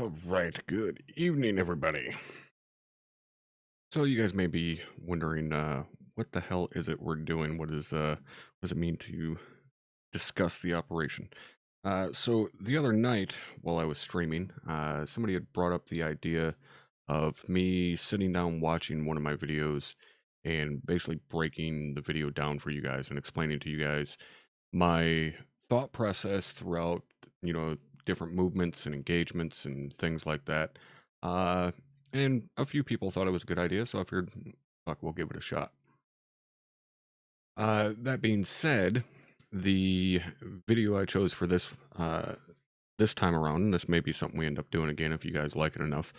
All right, good evening, everybody. So you guys may be wondering, what the hell is it we're doing? What does it mean to discuss the operation? So the other night while I was streaming, somebody had brought up the idea of me sitting down watching one of my videos and basically breaking the video down for you guys and explaining to you guys my thought process throughout, you know, different movements and engagements and things like that. Uh, and a few people thought it was a good idea, so I figured, fuck, we'll give it a shot. That being said, the video I chose for this time around, and this may be something we end up doing again if you guys like it enough,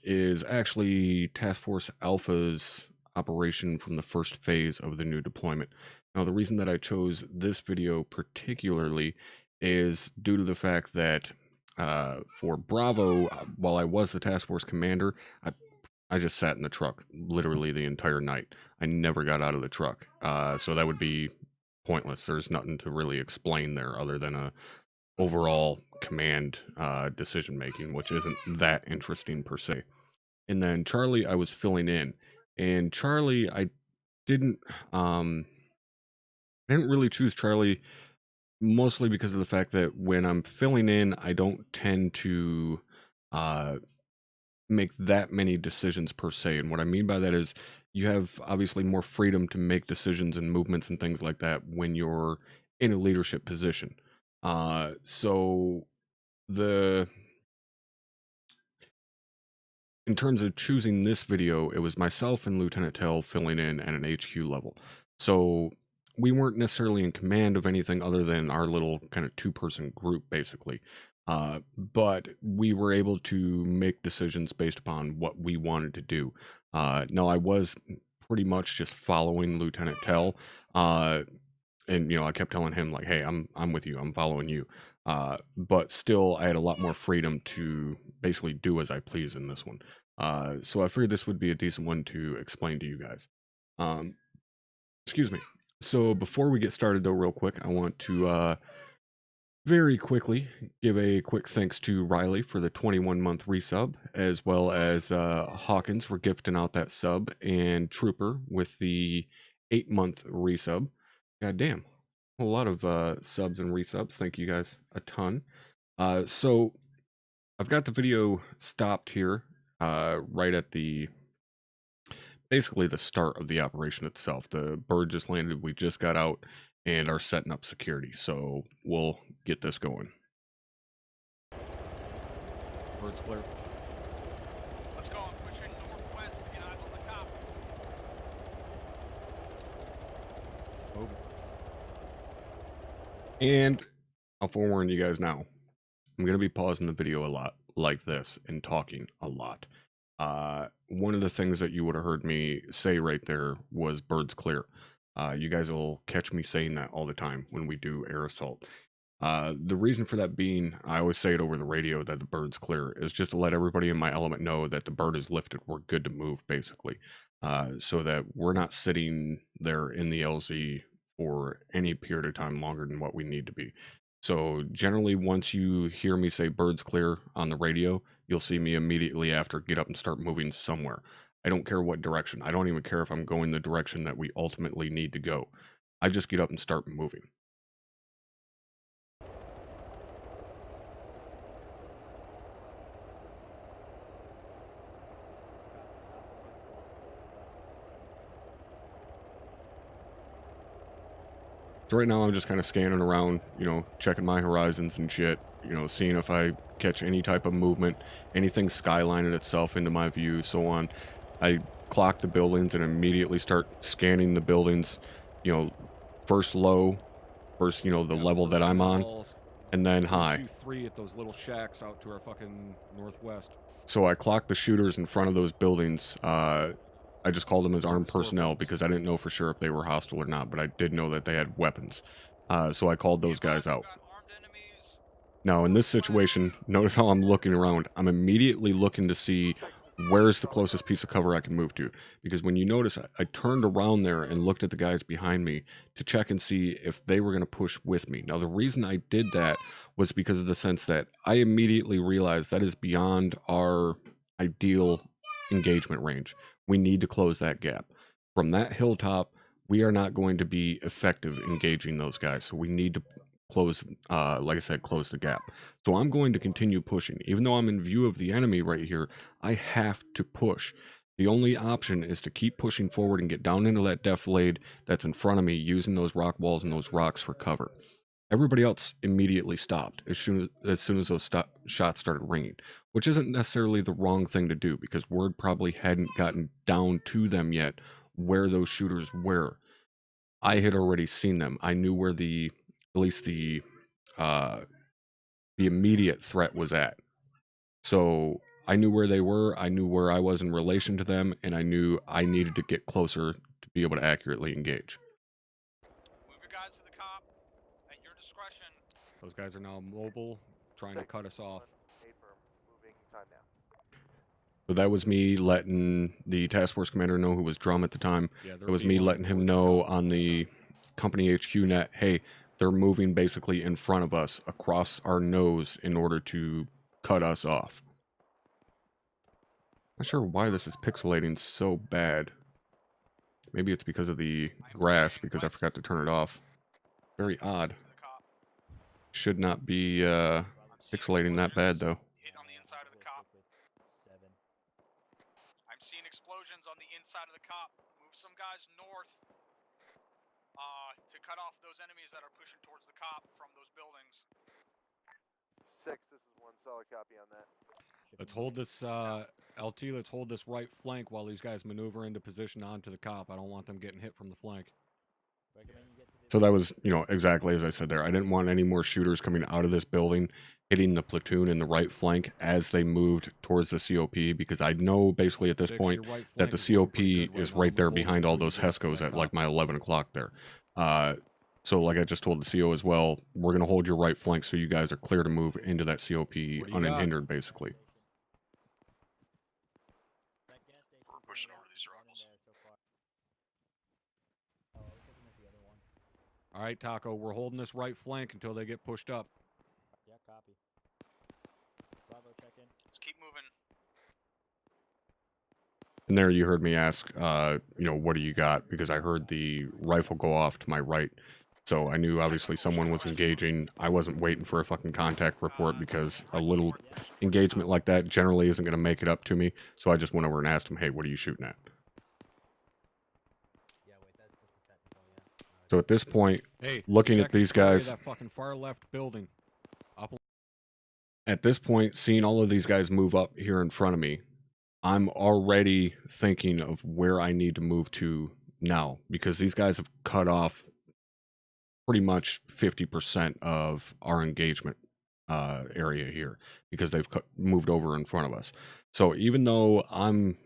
is actually Task Force Alpha's operation from the first phase of the new deployment. Now, the reason that I chose this video particularly is due to the fact that for Bravo, while I was the task force commander, I just sat in the truck literally the entire night. I never got out of the truck, so that would be pointless. There's nothing to really explain there other than a overall command decision making, which isn't that interesting per se. And then Charlie, I was filling in, and Charlie, didn't um I didn't really choose Charlie mostly because of the fact that when I'm filling in, I don't tend to uh make that many decisions per se. And what I mean by that is you have obviously more freedom to make decisions and movements and things like that when you're in a leadership position. So the in terms of choosing this video, it was myself and Lieutenant Tell filling in at an HQ level. So we weren't necessarily in command of anything other than our little kind of two-person group, basically. But we were able to make decisions based upon what we wanted to do. Now, I was pretty much just following Lieutenant Tell. And I kept telling him like, "Hey, I'm with you. I'm following you." But still, I had a lot more freedom to basically do as I please in this one. So I figured this would be a decent one to explain to you guys. Um, excuse me. So before we get started, though, real quick, I want to very quickly give a quick thanks to Riley for the 21-month resub, as well as Hawkins for gifting out that sub, and Trooper with the 8-month resub. God damn, a lot of subs and resubs. Thank you guys a ton. So I've got the video stopped here, right at basically the start of the operation itself. The bird just landed, we just got out, and are setting up security. So we'll get this going. Bird's clear. Let's go. I'm pushing northwest to get eyes on the cop. Over. And I'll forewarn you guys now, I'm going to be pausing the video a lot like this and talking a lot. One of the things that you would have heard me say right there was birds clear. You guys will catch me saying that all the time when we do air assault. The reason for that being, I always say it over the radio that the bird's clear, is just to let everybody in my element know that the bird is lifted. We're good to move, basically. So that we're not sitting there in the LZ for any period of time longer than what we need to be. So generally, once you hear me say bird's clear on the radio, you'll see me immediately after get up and start moving somewhere. I don't care what direction. I don't even care if I'm going the direction that we ultimately need to go. I just get up and start moving. So right now I'm just kind of scanning around, checking my horizons and shit, seeing if I catch any type of movement, anything skylining itself into my view, so on. I clock the buildings and immediately start scanning the buildings, first low, first, the level that I'm on, and then high. 2-3 at those little shacks out to our fucking northwest. So I clocked the shooters in front of those buildings. I just called them as armed personnel because I didn't know for sure if they were hostile or not, but I did know that they had weapons. So I called those guys out. Now, in this situation, notice how I'm looking around. I'm immediately looking to see where's the closest piece of cover I can move to? Because when you notice, I turned around there and looked at the guys behind me to check and see if they were going to push with me. Now, the reason I did that was because of the sense that I immediately realized that is beyond our ideal engagement range. We need to close that gap. From that hilltop, we are not going to be effective engaging those guys. So we need to close, like I said, close the gap. So I'm going to continue pushing. Even though I'm in view of the enemy right here, I have to push. The only option is to keep pushing forward and get down into that defilade that's in front of me, using those rock walls and those rocks for cover. Everybody else immediately stopped as soon as those shots started ringing, which isn't necessarily the wrong thing to do, because word probably hadn't gotten down to them yet where those shooters were. I had already seen them. I knew where at least the immediate threat was at. So I knew where they were, I knew where I was in relation to them, and I knew I needed to get closer to be able to accurately engage. Move your guys to the cop at your discretion. Those guys are now mobile, trying to cut us off. So that was me letting the task force commander know, who was Drum at the time. Yeah, It was me letting him know on the company HQ net, hey, they're moving basically in front of us across our nose in order to cut us off. Not sure why this is pixelating so bad. Maybe it's because of the grass, because I forgot to turn it off. Very odd. Should not be pixelating that bad, though. Hit on the inside of the cop. I'm seeing explosions on the inside of the cop. Move some guys north to cut off those enemies that are pushing towards the cop from those buildings. 6, this is 1 solid copy on that. Let's hold this, LT, let's hold this right flank while these guys maneuver into position onto the cop. I don't want them getting hit from the flank. So that was, exactly as I said there. I didn't want any more shooters coming out of this building, hitting the platoon in the right flank as they moved towards the COP, because I know basically at this point that the COP is right there behind all those HESCOs at like my 11 o'clock there. So like I just told the CO as well, we're going to hold your right flank so you guys are clear to move into that COP uninhindered, basically. We're pushing over these rifles. All right, Taco, we're holding this right flank until they get pushed up. Yeah, copy. Bravo, check in. Let's keep moving. And there you heard me ask, what do you got? Because I heard the rifle go off to my right. So I knew obviously someone was engaging. I wasn't waiting for a fucking contact report, because a little engagement like that generally isn't going to make it up to me. So I just went over and asked him, hey, what are you shooting at? So at this point, hey, looking at these guys, that fucking far left building. At this point, seeing all of these guys move up here in front of me, I'm already thinking of where I need to move to now, because these guys have cut off pretty much 50% of our engagement area here, because they've moved over in front of us. So even though I'm,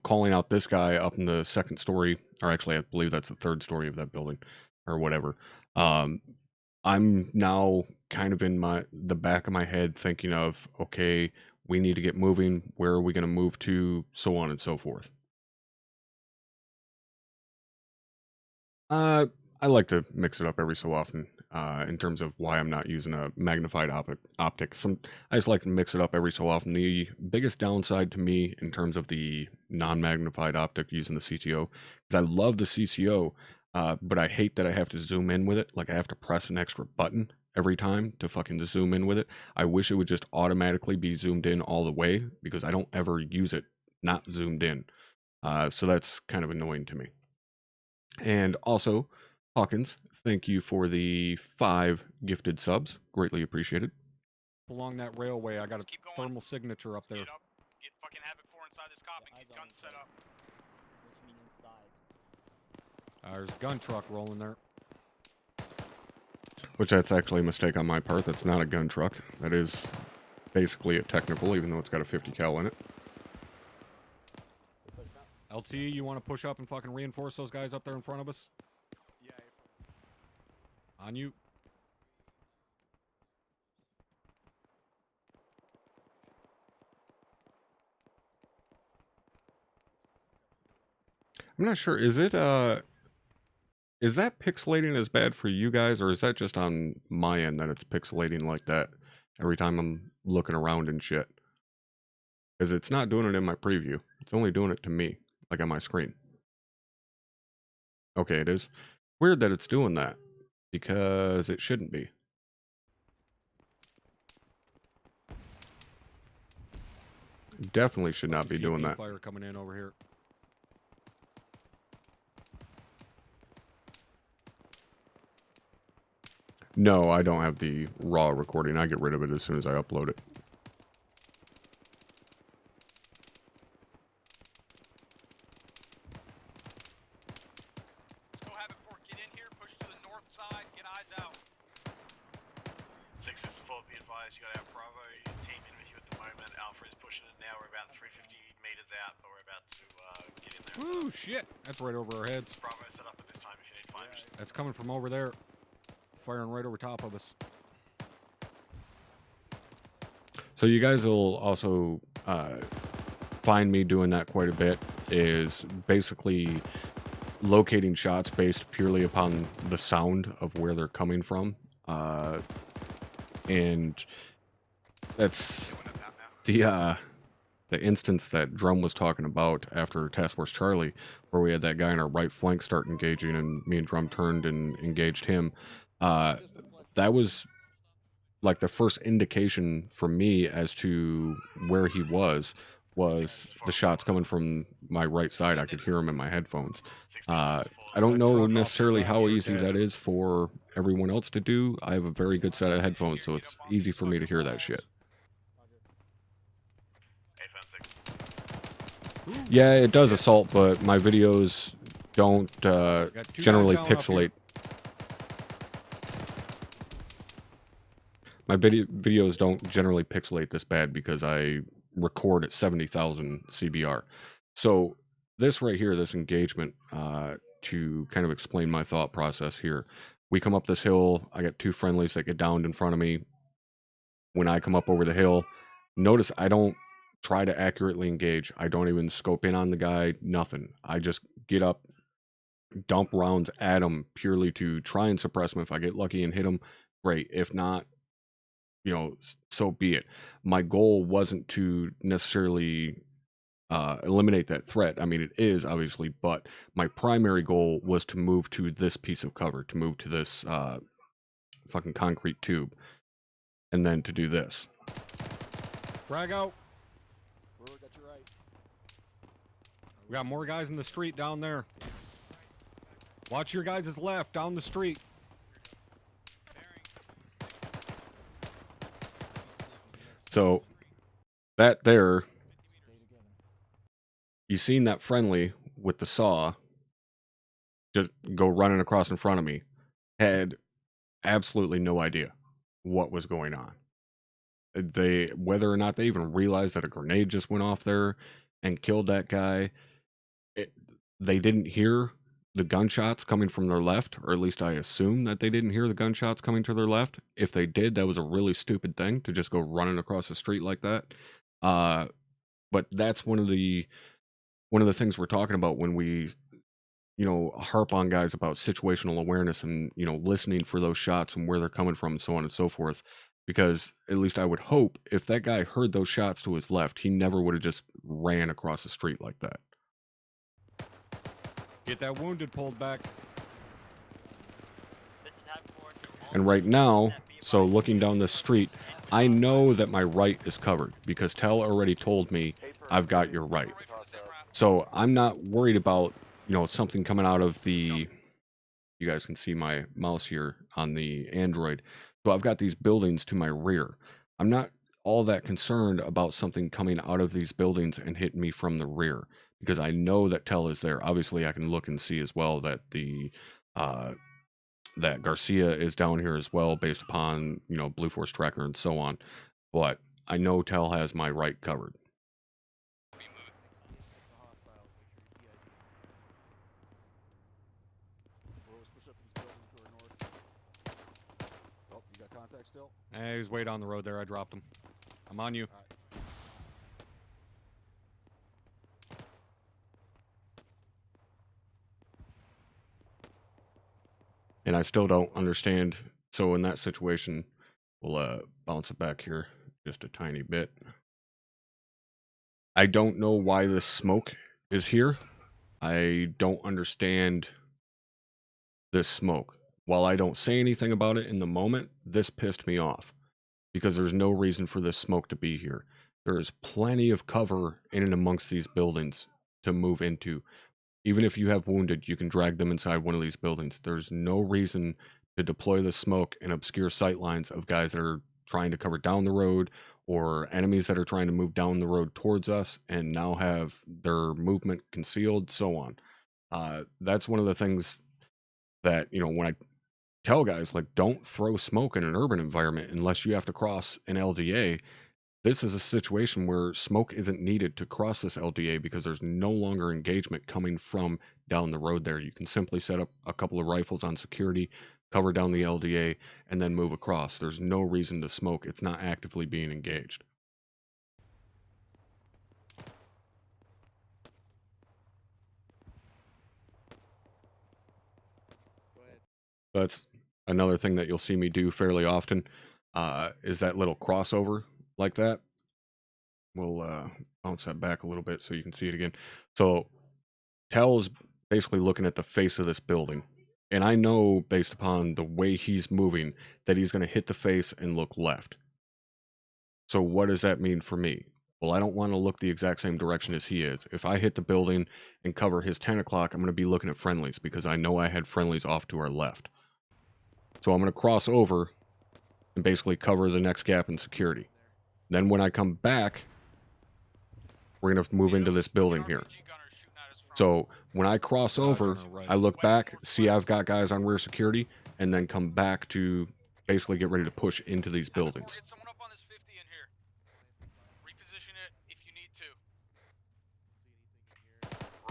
calling out this guy up in the second story, or actually I believe that's the third story of that building or whatever, I'm now kind of in the back of my head thinking of, okay, we need to get moving. Where are we going to move to? So on and so forth. I like to mix it up every so often in terms of why I'm not using a magnified optic. I just like to mix it up every so often. The biggest downside to me in terms of the non-magnified optic using the CTO is I love the CCO, but I hate that I have to zoom in with it. Like I have to press an extra button every time to fucking zoom in with it. I wish it would just automatically be zoomed in all the way, because I don't ever use it not zoomed in. So that's kind of annoying to me. And also, Hawkins, thank you for the 5 gifted subs. Greatly appreciated. Along that railway, I got a thermal signature up there. Get fucking Havoc 4 inside this cop and get guns set up. What do you mean inside? There's a gun truck rolling there. Which that's actually a mistake on my part. That's not a gun truck. That is basically a technical, even though it's got a 50 cal in it. LT, you want to push up and fucking reinforce those guys up there in front of us? Yeah. On you. I'm not sure. Is it is that pixelating as bad for you guys, or is that just on my end that it's pixelating like that every time I'm looking around and shit? Because it's not doing it in my preview. It's only doing it to me, like on my screen. Okay, it is. Weird that it's doing that, because it shouldn't be. Definitely should not be doing that. Fire coming in over here. No, I don't have the raw recording. I get rid of it as soon as I upload it. Let's go have it for get in here, push to the north side, get eyes out. 6 is 4, be advised, you gotta have Bravo team in with you at the moment. Alpha is pushing it now, we're about 350 meters out, but we're about to get in there. Ooh, shit. That's right over our heads. Bravo set up at this time if you need fire. That's coming from over there. Firing right over top of us. So you guys will also find me doing that quite a bit, is basically locating shots based purely upon the sound of where they're coming from. And that's the instance that Drum was talking about after Task Force Charlie, where we had that guy in our right flank start engaging, and me and Drum turned and engaged him. That was like the first indication for me as to where he was the shots coming from my right side. I could hear him in my headphones. I don't know necessarily how easy that is for everyone else to do. I have a very good set of headphones, so it's easy for me to hear that shit. Yeah, it does assault, but my videos don't generally pixelate. My videos don't generally pixelate this bad because I record at 70,000 CBR. So this right here, this engagement, to kind of explain my thought process here. We come up this hill. I got two friendlies that get downed in front of me. When I come up over the hill, notice I don't try to accurately engage. I don't even scope in on the guy, nothing. I just get up, dump rounds at him purely to try and suppress him. If I get lucky and hit him, great. If not, you know, so be it. My goal wasn't to necessarily eliminate that threat. I mean, it is obviously, but my primary goal was to move to this piece of cover, to move to this fucking concrete tube, and then to do this. Frag out. We got more guys in the street down there. Watch your guys' left, down the street. So, that there, you seen that friendly with the saw just go running across in front of me, had absolutely no idea what was going on. Whether or not they even realized that a grenade just went off there and killed that guy, they didn't hear the gunshots coming from their left, or at least I assume that they didn't hear the gunshots coming to their left. If they did, that was a really stupid thing to just go running across the street like that. But that's one of the things we're talking about when we, you know, harp on guys about situational awareness and, you know, listening for those shots and where they're coming from and so on and so forth. Because at least I would hope if that guy heard those shots to his left, he never would have just ran across the street like that. Get that wounded pulled back. And right now, so looking down this street, I know that my right is covered because Tell already told me I've got your right. So I'm not worried about, you know, something coming out of the, you guys can see my mouse here on the Android. So I've got these buildings to my rear. I'm not all that concerned about something coming out of these buildings and hitting me from the rear because I know that Tell is there. Obviously, I can look and see as well that that Garcia is down here as well based upon, you know, Blue Force tracker and so on. But I know Tell has my right covered. Oh, you got contact still? Hey, he's way down the road there. I dropped him. I'm on you. and I still don't understand. So in that situation, we'll bounce it back here just a tiny bit. I don't know why this smoke is here. I don't understand this smoke. While I don't say anything about it in the moment, this pissed me off because there's no reason for this smoke to be here. There is plenty of cover in and amongst these buildings to move into. Even if you have wounded, you can drag them inside one of these buildings. There's no reason to deploy the smoke and obscure sight lines of guys that are trying to cover down the road or enemies that are trying to move down the road towards us and now have their movement concealed, so on. That's one of the things that, you know, when I tell guys, like, don't throw smoke in an urban environment unless you have to cross an LDA. This is a situation where smoke isn't needed to cross this LDA because there's no longer engagement coming from down the road there. You can simply set up a couple of rifles on security, cover down the LDA, and then move across. There's no reason to smoke. It's not actively being engaged. That's another thing that you'll see me do fairly often, is that little crossover like that. We'll bounce that back a little bit so you can see it again. So Tell is basically looking at the face of this building. And I know based upon the way he's moving that he's going to hit the face and look left. So what does that mean for me? Well, I don't want to look the exact same direction as he is. If I hit the building and cover his 10 o'clock, I'm going to be looking at friendlies because I know I had friendlies off to our left. So I'm going to cross over and basically cover the next gap in security. Then when I come back, we're going to move into this building here. So when I cross over, I look back, see I've got guys on rear security, and then come back to basically get ready to push into these buildings. Get someone up on this 50 in here. Reposition it if you need to.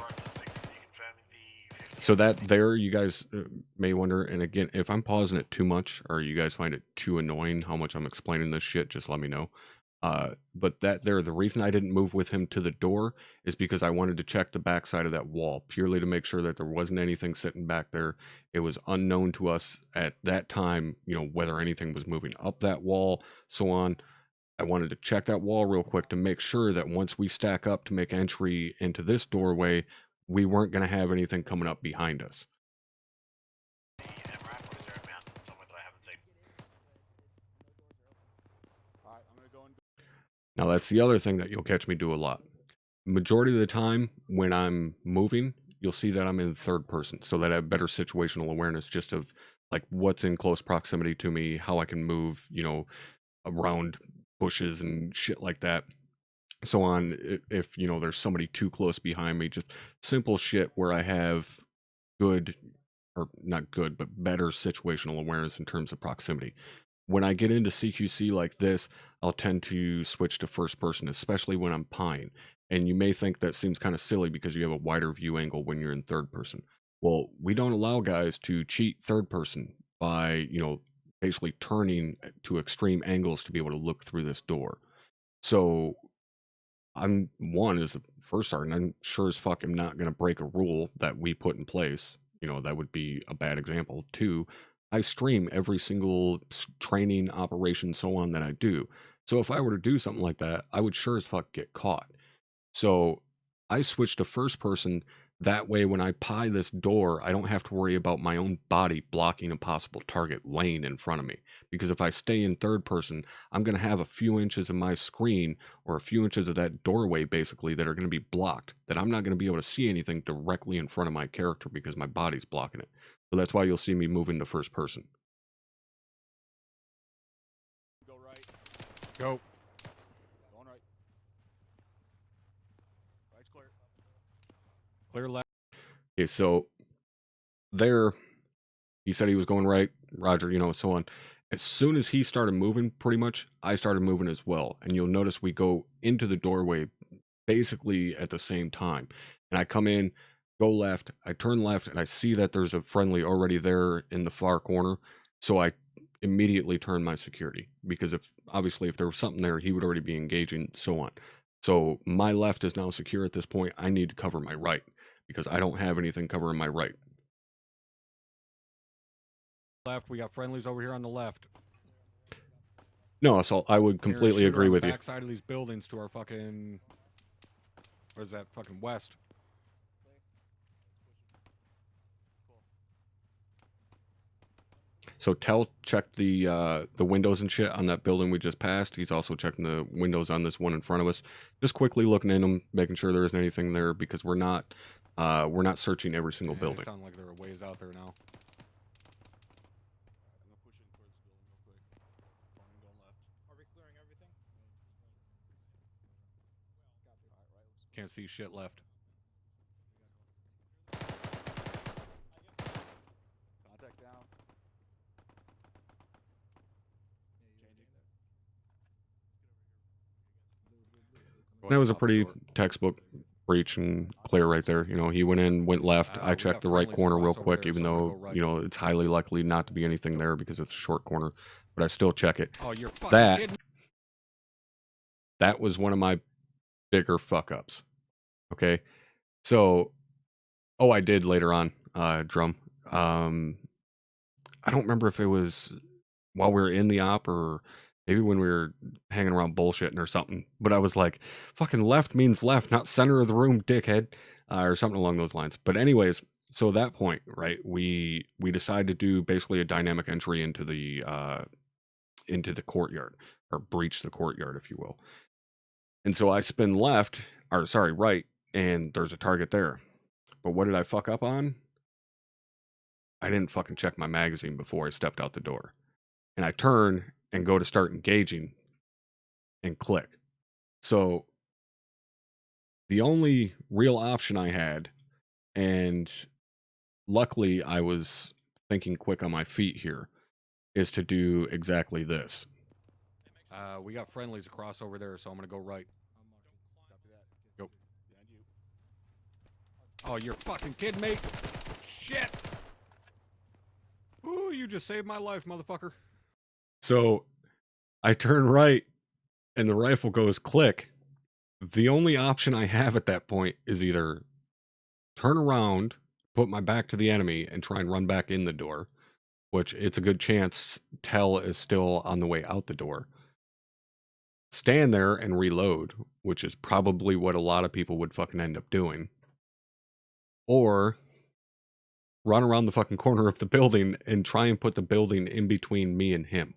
Roger, 60, confirming the 50. So that there, you guys may wonder, and again, if I'm pausing it too much, or you guys find it too annoying how much I'm explaining this shit, just let me know. But that there, the reason I didn't move with him to the door is because I wanted to check the backside of that wall, purely to make sure that there wasn't anything sitting back there. It was unknown to us at that time, you know, whether anything was moving up that wall, so on. I wanted to check that wall real quick to make sure that once we stack up to make entry into this doorway, we weren't going to have anything coming up behind us. The MRAP, or is there a mountain somewhere that I haven't seen? Alright, I'm gonna go and Now, that's the other thing that you'll catch me do a lot. Majority of the time when I'm moving, you'll see that I'm in third person, so that I have better situational awareness just of like what's in close proximity to me, how I can move, you know, around bushes and shit like that. So on, if you know there's somebody too close behind me, just simple shit where I have good, or not good, but better situational awareness in terms of proximity. When I get into CQC like this, I'll tend to switch to first person, especially when I'm pine. And you may think that seems kind of silly because you have a wider view angle when you're in third person. Well, we don't allow guys to cheat third person by, you know, basically turning to extreme angles to be able to look through this door. So I'm one is the first sergeant. I'm sure as fuck am not going to break a rule that we put in place. You know, that would be a bad example. Two, I stream every single training operation, so on, that I do. So if I were to do something like that, I would sure as fuck get caught. So I switched to first person. That way, when I pie this door, I don't have to worry about my own body blocking a possible target laying in front of me. Because if I stay in third person, I'm going to have a few inches of my screen or a few inches of that doorway basically that are going to be blocked, that I'm not going to be able to see anything directly in front of my character because my body's blocking it. So that's why you'll see me move into first person. go right. Go. Going right. Right's clear. Clear left. Okay, so there, he said he was going right, Roger, you know, so on. As soon as he started moving, pretty much, I started moving as well. And you'll notice we go into the doorway basically at the same time. And I come in, go left, I turn left, and I see that there's a friendly already there in the far corner. So I immediately turn my security because if there was something there, he would already be engaging, so on. So my left is now secure at this point. I need to cover my right because I don't have anything covering my right. Left, we got friendlies over here on the left. No, so I would Near a completely shooter agree on with the you. backside of these buildings to our fucking... What is that? Fucking west. So Tell checked the windows and shit on that building we just passed. He's also checking the windows on this one in front of us. Just quickly looking in them, making sure there isn't anything there because we're not searching every single Yeah, building. They sound like they're a ways out there now. Are we clearing everything? Can't see shit left. Contact down. That was a pretty textbook breach and clear right there. You know, he went in, went left. I We checked got the right friendlies corner real across over quick, there, even so I'm gonna though, go right. you know, it's highly likely not to be anything there because it's a short corner. But I still check it. Oh, you're fucking That kidding me. that was one of my bigger fuck ups. Okay. So I did later on, Drum. I don't remember if it was while we were in the op or maybe when we were hanging around bullshitting or something. But I was like, fucking left means left, not center of the room, dickhead, or something along those lines. But anyways, so at that point, right, we decided to do basically a dynamic entry into the courtyard, or breach the courtyard, if you will. And so I spin left, or sorry, right, and there's a target there. But what did I fuck up on? I didn't fucking check my magazine before I stepped out the door. And I turn and go to start engaging and click. So the only real option I had, and luckily I was thinking quick on my feet here, is to do exactly this. We got friendlies across over there, so I'm gonna go right. Go. Oh, you're fucking kidding me? Shit! Ooh, you just saved my life, motherfucker. So I turn right and the rifle goes click. The only option I have at that point is either turn around, put my back to the enemy, and try and run back in the door, which it's a good chance Tell is still on the way out the door. Stand there and reload, which is probably what a lot of people would fucking end up doing. Or run around the fucking corner of the building and try and put the building in between me and him.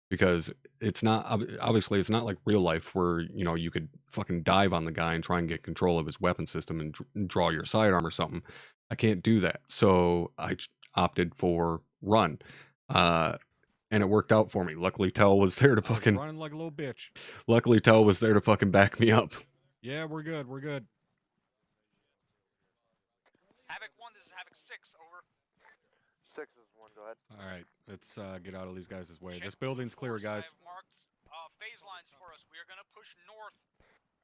Because it's not, obviously it's not like real life where, you know, you could fucking dive on the guy and try and get control of his weapon system and draw your sidearm or something. I can't do that. So I opted for run. And it worked out for me. Luckily, Tell was there to fucking... running like a little bitch. Luckily, Tell was there to fucking back me up. Yeah, we're good, we're good. Havoc 1, this is Havoc 6, over. 6 is 1, go ahead. All right, let's get out of these guys' way. This building's clear, guys. I have marked phase lines for us. We are gonna push north.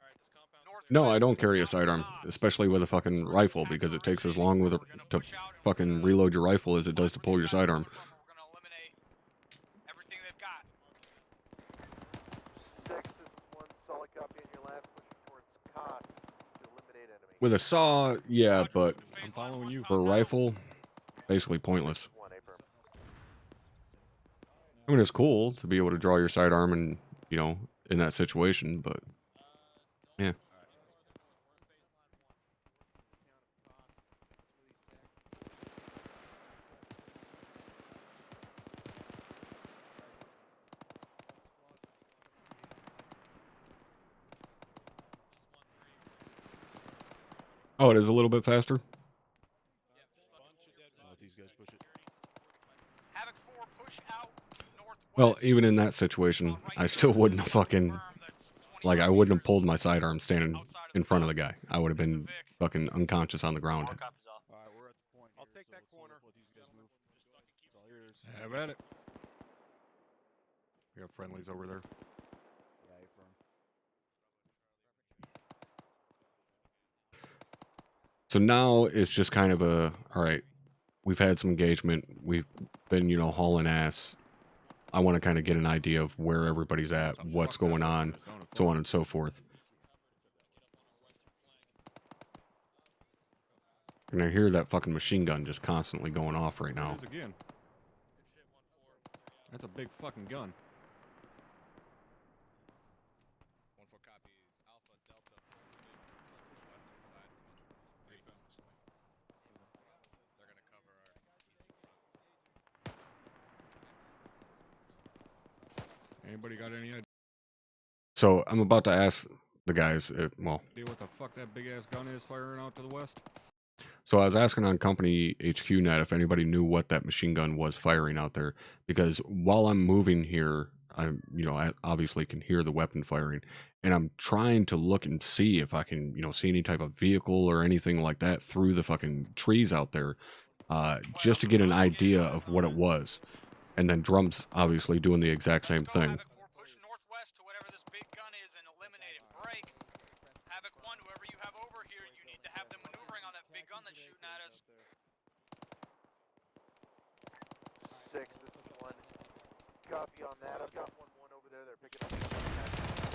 Alright, this compound. No, I don't carry a sidearm, especially with a fucking rifle, because it takes as long with to fucking reload your rifle as it does to pull your sidearm. We're gonna eliminate everything they've got. 6, this is 1, solid copy on your left, pushing towards COT to eliminate enemy. With a saw, yeah, but I'm following you. for a rifle, basically pointless. 1, affirm. I mean, it's cool to be able to draw your sidearm and, you know, in that situation, but yeah. Oh, it is a little bit faster? Havoc 4, push out northwest. Well, even in that situation, I still wouldn't have fucking, like, I wouldn't have pulled my sidearm standing in front of the guy. I would have been fucking unconscious on the ground. Alright, we're at the point. I'll here, take so that we'll corner. let these guys move. It's all yours. Have at it. We got friendlies over there. Yeah, affirm. So now it's just kind of a, all right, we've had some engagement. We've been, you know, hauling ass. I want to kind of get an idea of where everybody's at, what's going on, so on and so forth. And I hear that fucking machine gun just constantly going off right now. Again. That's a big fucking gun. 1-4 copies. Alpha, Delta, push western side. They're gonna cover our east. Anybody got any idea So I'm about to ask the guys, well, what the fuck that big ass gun is firing out to the west? so I was asking on company HQ net if anybody knew what that machine gun was firing out there, because while I'm moving here, I obviously can hear the weapon firing, and I'm trying to look and see if I can, see any type of vehicle or anything like that through the fucking trees out there, just to get an idea of what it was. And then Drum's obviously doing the exact same Let's go, thing. Havoc. We're pushing northwest to whatever this big gun is and eliminate it. Break. Havoc 1, whoever you have over here, you need to have them maneuvering on that big gun that's shooting at us. 6, this is 1. Copy on that. I've got 1-1 over there. They're picking up.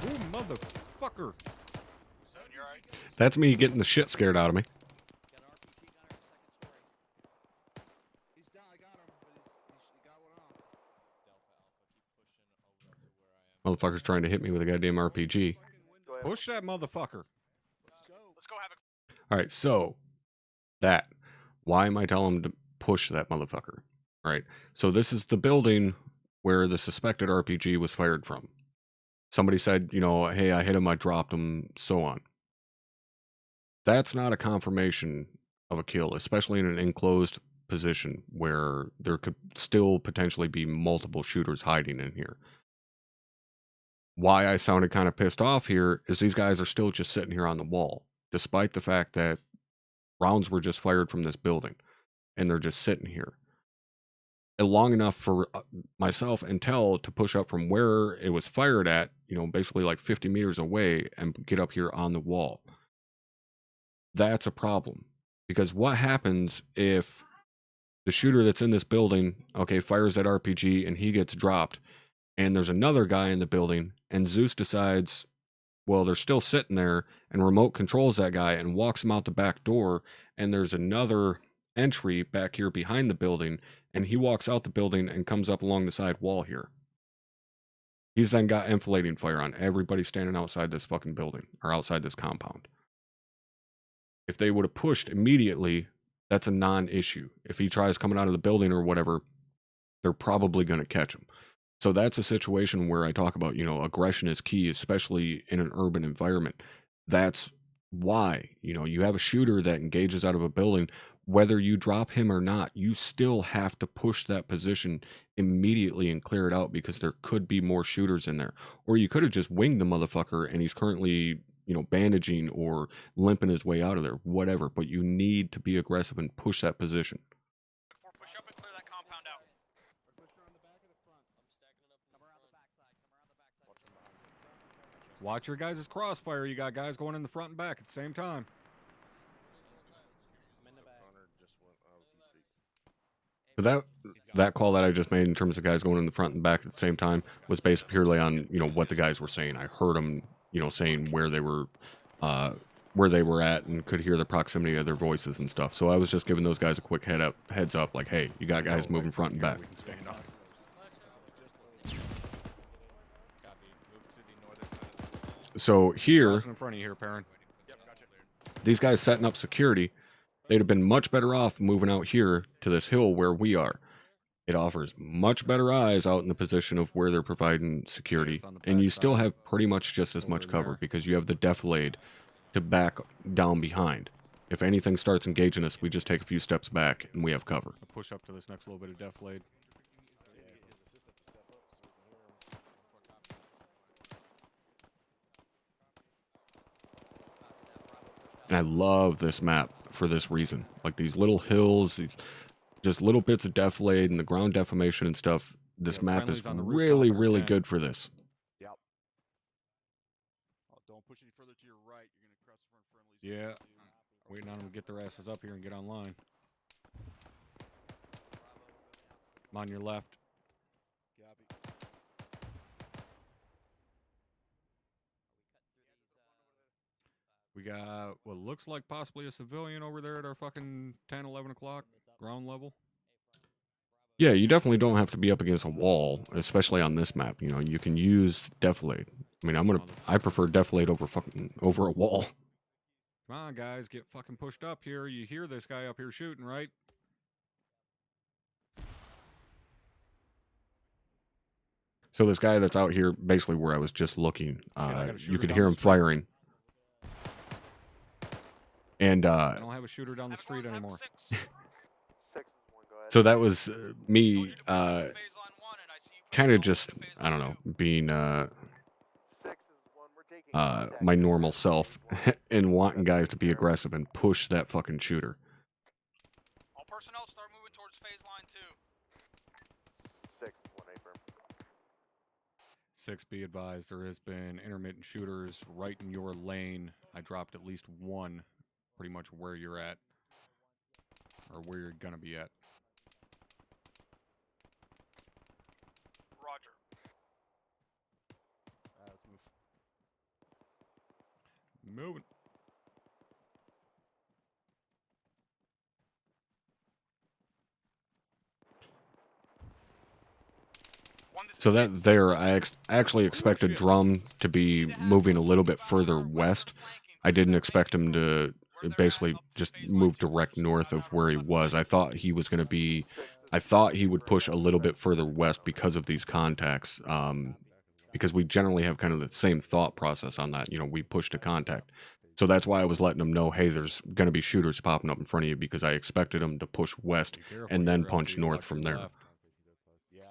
Ooh, motherfucker! So, you're right. That's me getting the shit scared out of me. Got an RPG gunner, second story. He's down. I got him, but he got one off. Delta, Alpha, keep pushing over to where I am. Motherfucker's trying to hit me with a goddamn RPG. Go ahead. Push that motherfucker! Let's go, Havoc. All right, so that. Why am I telling him to push that motherfucker? All right, so this is the building where the suspected RPG was fired from. Somebody said, hey, I hit him, I dropped him, so on. That's not a confirmation of a kill, especially in an enclosed position where there could still potentially be multiple shooters hiding in here. Why I sounded kind of pissed off here is these guys are still just sitting here on the wall, despite the fact that rounds were just fired from this building, and they're just sitting here. And long enough for myself and Tell to push up from where it was fired at, basically like 50 meters away, and get up here on the wall. That's a problem. Because what happens if the shooter that's in this building, fires that RPG and he gets dropped, and there's another guy in the building, and Zeus decides, well, they're still sitting there, and remote controls that guy and walks him out the back door, and there's another entry back here behind the building, and he walks out the building and comes up along the side wall here. He's then got enfilading fire on everybody standing outside this fucking building, or outside this compound. If they would have pushed immediately, that's a non-issue. If he tries coming out of the building or whatever, they're probably going to catch him. So that's a situation where I talk about, aggression is key, especially in an urban environment. That's why, you have a shooter that engages out of a building, whether you drop him or not, you still have to push that position immediately and clear it out, because there could be more shooters in there. Or you could have just winged the motherfucker and he's currently, bandaging or limping his way out of there, whatever. But you need to be aggressive and push that position. 4, push up and clear that compound out. Watch your guys' crossfire. You got guys going in the front and back at the same time. But that call that I just made in terms of guys going in the front and back at the same time was based purely on, what the guys were saying. I heard them, saying where they were at, and could hear the proximity of their voices and stuff. So I was just giving those guys a quick heads up, like, hey, you got guys moving front and back. We can stand on. Copy. Move to the northern side. So here, Crossing in front of you here, Perrin. Yep, gotcha. these guys setting up security, they'd have been much better off moving out here to this hill where we are. It offers much better eyes out in the position of where they're providing security, and you still have pretty much just as much cover, because you have the defilade to back down behind. If anything starts engaging us, we just take a few steps back and we have cover. I'll push up to this next little bit of deflate. And I love this map for this reason. Like these little hills, these just little bits of defilade and the ground deformation and stuff. This Yeah, map is friendlies on the rooftop really, and our really tent. good for this. Yep. Oh, don't push any further to your right. You're gonna cross the front friendlies. Yeah. Waiting on them to get their asses up here and get online. I'm on your left. Copy. We got what looks like possibly a civilian over there at our fucking 10, 11 o'clock ground level. Yeah, you definitely don't have to be up against a wall, especially on this map. You know, you can use deflate. I mean, I prefer deflate over a wall. Come on, guys, get fucking pushed up here. You hear this guy up here shooting, right? So this guy that's out here, basically where I was just looking, I got a you shooter could down hear the him street. firing. And I don't have a shooter down the Havoc 1, street anymore. 7-6. 6 is 1, go ahead. so that was me, Told you to push into phase line 1, and I see you kind pushing of all just, into phase I don't line know, 2. being 6 is 1, we're taking contact. my normal Phase self 1. and wanting guys to be aggressive and push that fucking shooter. All personnel start moving towards phase line 2. 6 is 1, affirm. 6, be advised, there has been intermittent shooters right in your lane. I dropped at least one, pretty much where you're at, or where you're gonna be at. Roger. Let's move. Moving. So that there, I actually expected Drum to be moving a little bit further west. I didn't expect him to basically just move direct north of where he was. I thought he was going to be, I thought he would push a little bit further west because of these contacts. Because we generally have kind of the same thought process on that. You know, we push to contact. So that's why I was letting him know, hey, there's going to be shooters popping up in front of you, because I expected him to push west Be careful, and then you're punch LT, north watch from your there. left.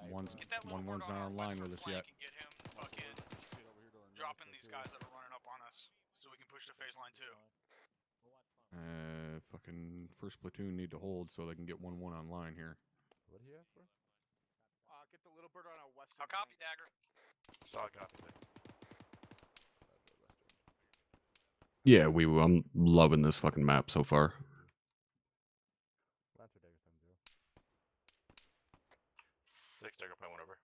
One's Get that little one's bird on not our online with western us yet. flank and get him fucking dropping these guys that are running up on us so we can push to phase line 2. Fucking first platoon need to hold so they can get 1-1 online here. What do you have for? Get the little bird on our western. How copy, Dagger? Solid copy. Yeah, I'm loving this fucking map so far. Lancer Dagger 7-0. 6 Dagger point 1 over.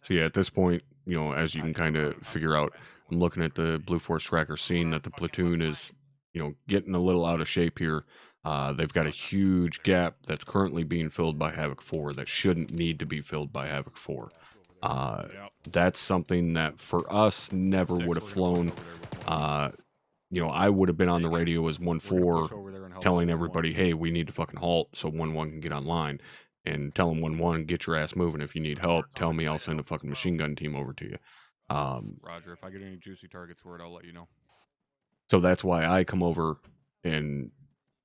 So yeah, at this point, you know, as you can kind of figure out, I'm looking at the Blue Force tracker, seeing that the platoon is, you know, getting a little out of shape here. They've got a huge gap that's currently being filled by Havoc 4 that shouldn't need to be filled by Havoc 4. That's something that for us never would have flown. You know, I would have been on the radio as 1-4 telling everybody, hey, we need to fucking halt so 1-1 can get online. And tell them 1-1, get your ass moving. If you need help, tell me, I'll send a fucking machine gun team over to you. Roger, if I get any juicy targets for it, I'll let you know. So that's why I come over and,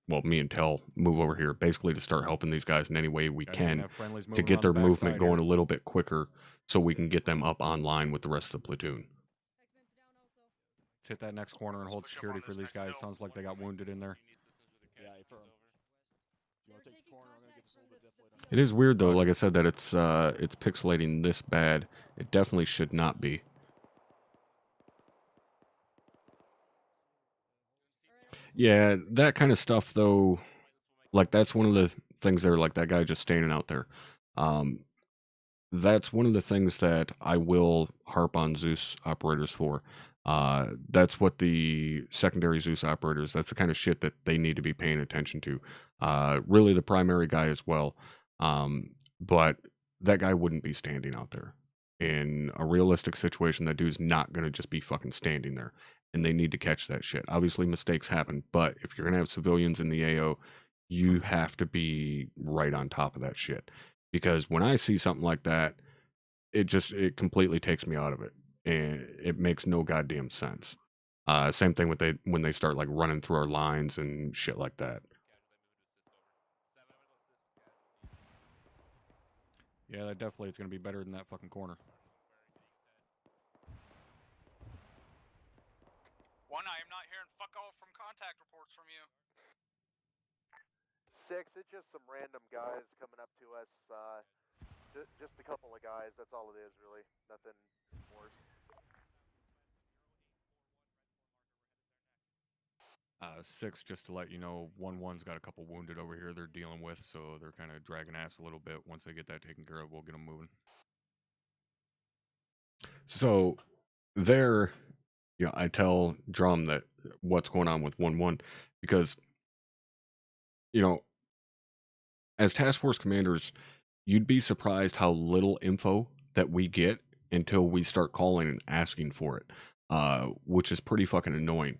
well, me and Tell move over here basically to start helping these guys in any way we Guys, can have friendlies to moving get on their the movement backside going here. a little bit quicker so we can get them up online with the rest of the platoon. Let's hit that next corner and hold security for these guys. Sounds like they got wounded in there. Yeah, affirm. You want to take the corner? I'm gonna get this little bit deflated. It is weird though, like I said, that it's pixelating this bad. It definitely should not be. Yeah, that kind of stuff though, like that's one of the things there, like that guy just standing out there. That's one of the things that I will harp on Zeus operators for. That's what the secondary Zeus operators, that's the kind of shit that they need to be paying attention to. Really the primary guy as well. But that guy wouldn't be standing out there. In a realistic situation, that dude's not going to just be fucking standing there. And they need to catch that shit. Obviously, mistakes happen. But if you're going to have civilians in the AO, you have to be right on top of that shit. Because when I see something like that, it completely takes me out of it. And it makes no goddamn sense. Same thing with when they start like running through our lines and shit like that. Yeah, that definitely is going to be better than that fucking corner. 1, I am not hearing fuck all from contact reports from you. 6, it's just some random guys coming up to us. Just a couple of guys. That's all it is, really. Nothing worse. 6, just to let you know, 1-1's got a couple wounded over here they're dealing with, so they're kind of dragging ass a little bit. Once they get that taken care of, we'll get them moving. So there, you know, I tell Drum that what's going on with 1-1 because, you know, as task force commanders, you'd be surprised how little info that we get until we start calling and asking for it, which is pretty fucking annoying.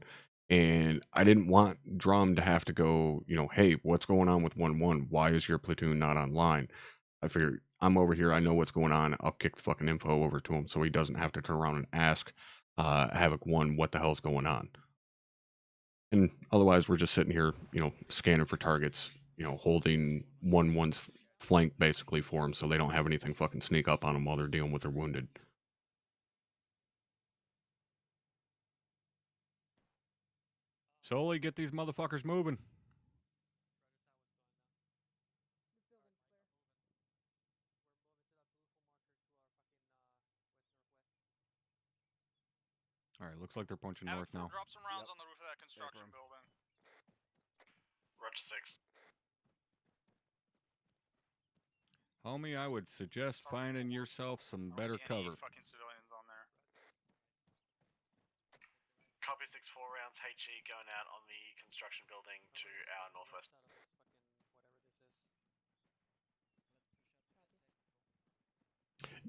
And I didn't want Drum to have to go, hey, what's going on with 1-1? Why is your platoon not online? I figured I'm over here. I know what's going on. I'll kick the fucking info over to him so he doesn't have to turn around and ask Havoc 1 what the hell's going on. And otherwise, we're just sitting here, scanning for targets, holding 1-1's flank basically for them so they don't have anything fucking sneak up on them while they're dealing with their wounded. Sully, get these motherfuckers moving. Alright, looks like they're punching north now. Drop some rounds Yep. on the roof of that construction building. Roger 6. Homie, I would suggest finding yourself some better cover. Fucking civilians on there. Copy 6, 4 rounds HE going out on the construction building to our northwest.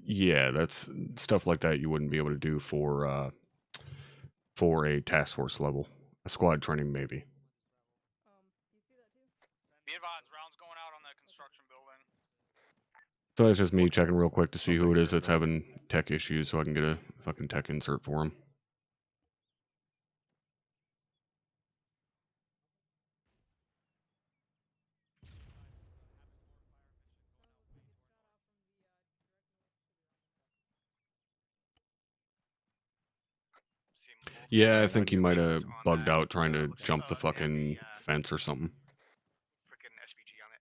Yeah, that's stuff like that you wouldn't be able to do for a task force level. A squad training, maybe. Be advised, rounds going out on that construction building. So that's just me checking real quick to see who it is that's having tech issues so I can get a fucking tech insert for him. Yeah, I think he might have bugged out trying to jump the fucking fence or something. Freaking SPG on it.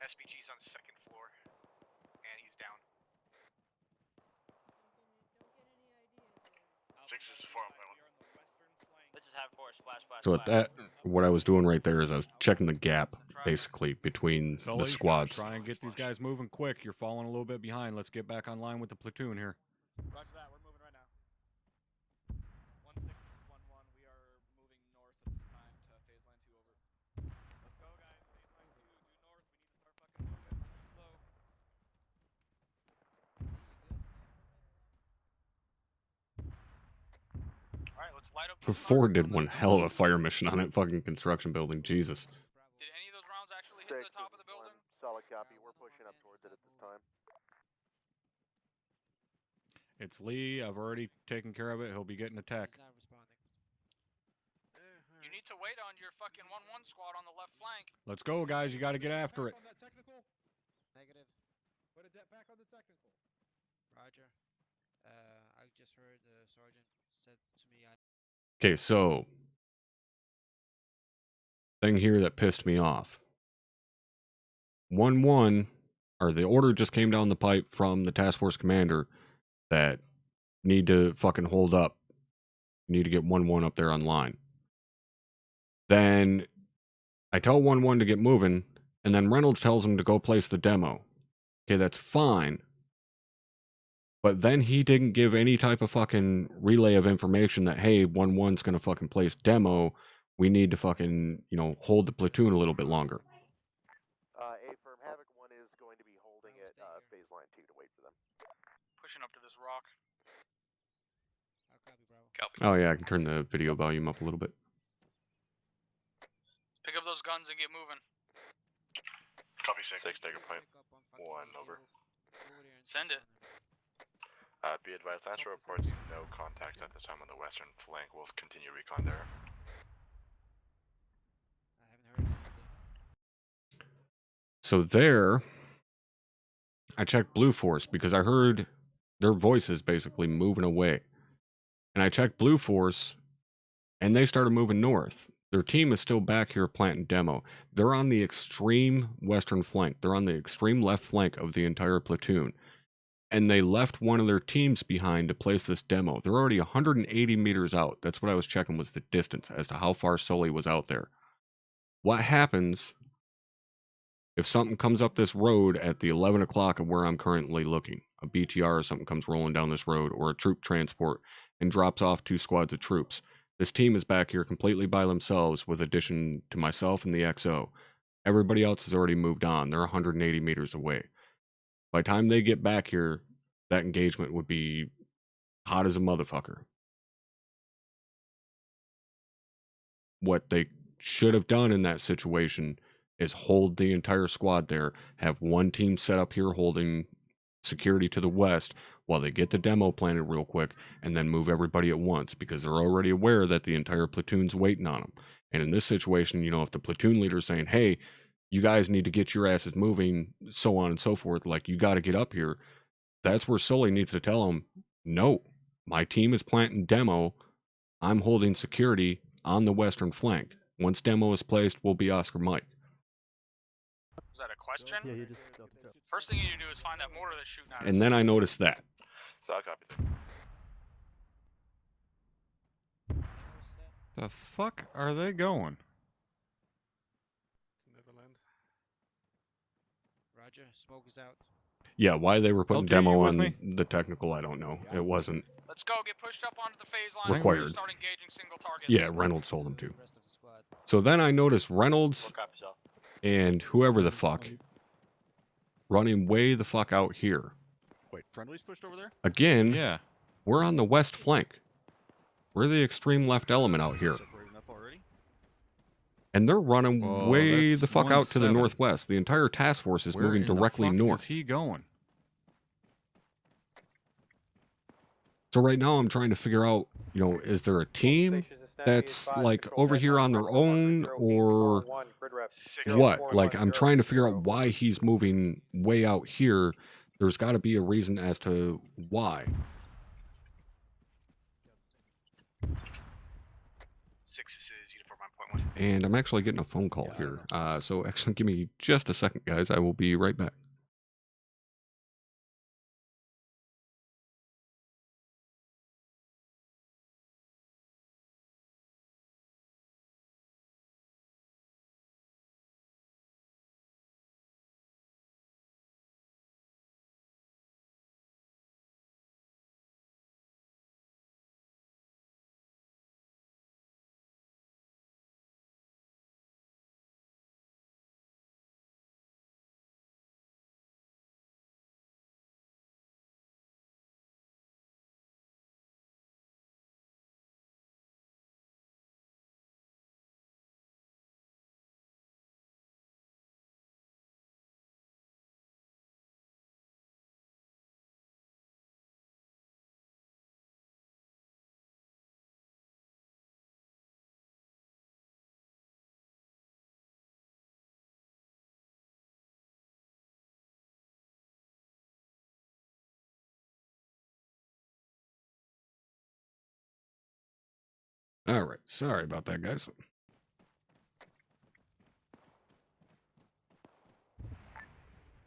SPG's on the 2nd floor, and he's down. 6 is 4 on point 1. Let's just have force flash. So at that, what I was doing right there is I was checking the gap, basically, between Sully, the squads. try and get these guys moving quick. You're falling a little bit behind. Let's get back online with the platoon here. Roger that, we're moving right now. 1-6, this is 1-1. We are moving north at this time to phase line 2 over. Let's go, guys. Phase line 2, due north. We need to start fucking moving. We're too slow. Alright, let's light up. Ford did one hell of a fire mission on that fucking construction building. Jesus. Did any of those rounds actually hit the top of the building? Solid copy. We're pushing up towards it at this time. It's Lee. I've already taken care of it. He'll be getting attacked. You need to wait on your fucking 1-1 squad on the left flank. Let's go, guys. You got to get after it. On that technical? Negative. Put a back on the technical. Roger. I just heard the sergeant said to me. Okay, so thing here that pissed me off. 1-1, or the order just came down the pipe from the task force commander that need to fucking hold up. Need to get 1-1 up there online. Then I tell 1-1 to get moving, and then Reynolds tells him to go place the demo. Okay, that's fine. But then he didn't give any type of fucking relay of information that, hey, 1-1's gonna fucking place demo. We need to fucking, hold the platoon a little bit longer. A-firm, Havoc 1 is going to be holding at phase line 2 to wait for them. Pushing up to this rock. Copy, Bravo. Oh yeah, I can turn the video volume up a little bit. Pick up those guns and get moving. Copy 6, take a point 1, over. Send it. Be advised, last reports no contact at this time on the western flank. We'll continue recon there. I haven't heard anything. So there, I checked Blue Force because I heard their voices basically moving away. And I checked Blue Force, and they started moving north. Their team is still back here planting demo. They're on the extreme western flank. They're on the extreme left flank of the entire platoon. And they left one of their teams behind to place this demo. They're already 180 meters out. That's what I was checking, was the distance as to how far Sully was out there. What happens if something comes up this road at the 11 o'clock of where I'm currently looking? A BTR or something comes rolling down this road, or a troop transport, and drops off 2 squads of troops. This team is back here completely by themselves with addition to myself and the XO. Everybody else has already moved on. They're 180 meters away. By the time they get back here, that engagement would be hot as a motherfucker. What they should have done in that situation is hold the entire squad there, have one team set up here holding security to the west while they get the demo planted real quick, and then move everybody at once, because they're already aware that the entire platoon's waiting on them. And in this situation, you know, if the platoon leader's saying, hey, you guys need to get your asses moving, so on and so forth, like, you got to get up here, that's where Sully needs to tell them, no, my team is planting demo, I'm holding security on the western flank. Once demo is placed, we'll be Oscar Mike. Was that a question? Yeah, you just. First thing you need to do is find that mortar that's shooting at us. And then I noticed that. Solid copy. Demo set. The fuck are they going? Neverland. Roger. Smoke is out. Yeah, why they were putting LT, demo you with on me? the technical, I don't know. It wasn't. Let's go. Get pushed up onto the phase line. Required. Start engaging single targets. Yeah, Reynolds told him to. The rest of the squad. So then I noticed Reynolds Copy, Sal. and whoever the fuck running way the fuck out here. Wait, friendly's pushed over there? Again, Yeah. we're on the west flank. We're the extreme left element out here. Separating up already? And they're running Well, way that's the fuck out to the 1-7. northwest. The entire task force is Where moving in the directly fuck north. is he going? So right now I'm trying to figure out, you know, is there a team that's like over here on their own, or what? Like, I'm trying to figure out why he's moving way out here. There's got to be a reason as to why. 6 is uniform 1.1. And I'm actually getting a phone call here. So actually give me just a second, guys. I will be right back. All right. Sorry about that, guys.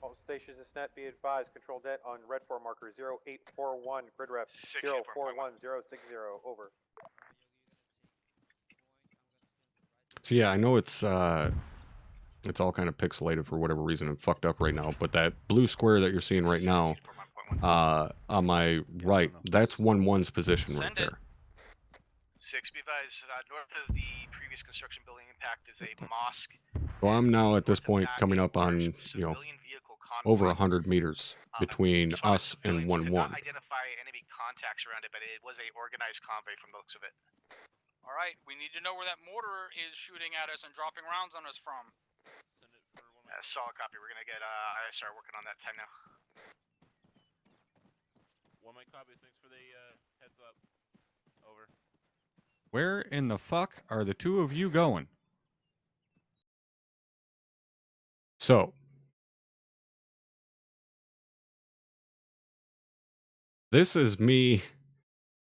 All stations, this net be advised, control det on red 4 marker 0841, grid rep 6 041060, over. So yeah, I know it's all kind of pixelated for whatever reason and fucked up right now, but that blue square that you're seeing right now, on my right, that's 1-1's position right Send it. there. 6, be advised, north of the previous construction building impact is a mosque. So I'm now at this point coming up on, you know, over 100 meters between us and 1-1. Identify enemy contacts around it, but it was a organized convoy from the looks of it. All right, we need to know where that mortar is shooting at us and dropping rounds on us from. Send it for one. Solid copy. We're gonna get ISR working on that time now. One mic copies. Thanks for the heads up. Over. Where in the fuck are the two of you going? So, this is me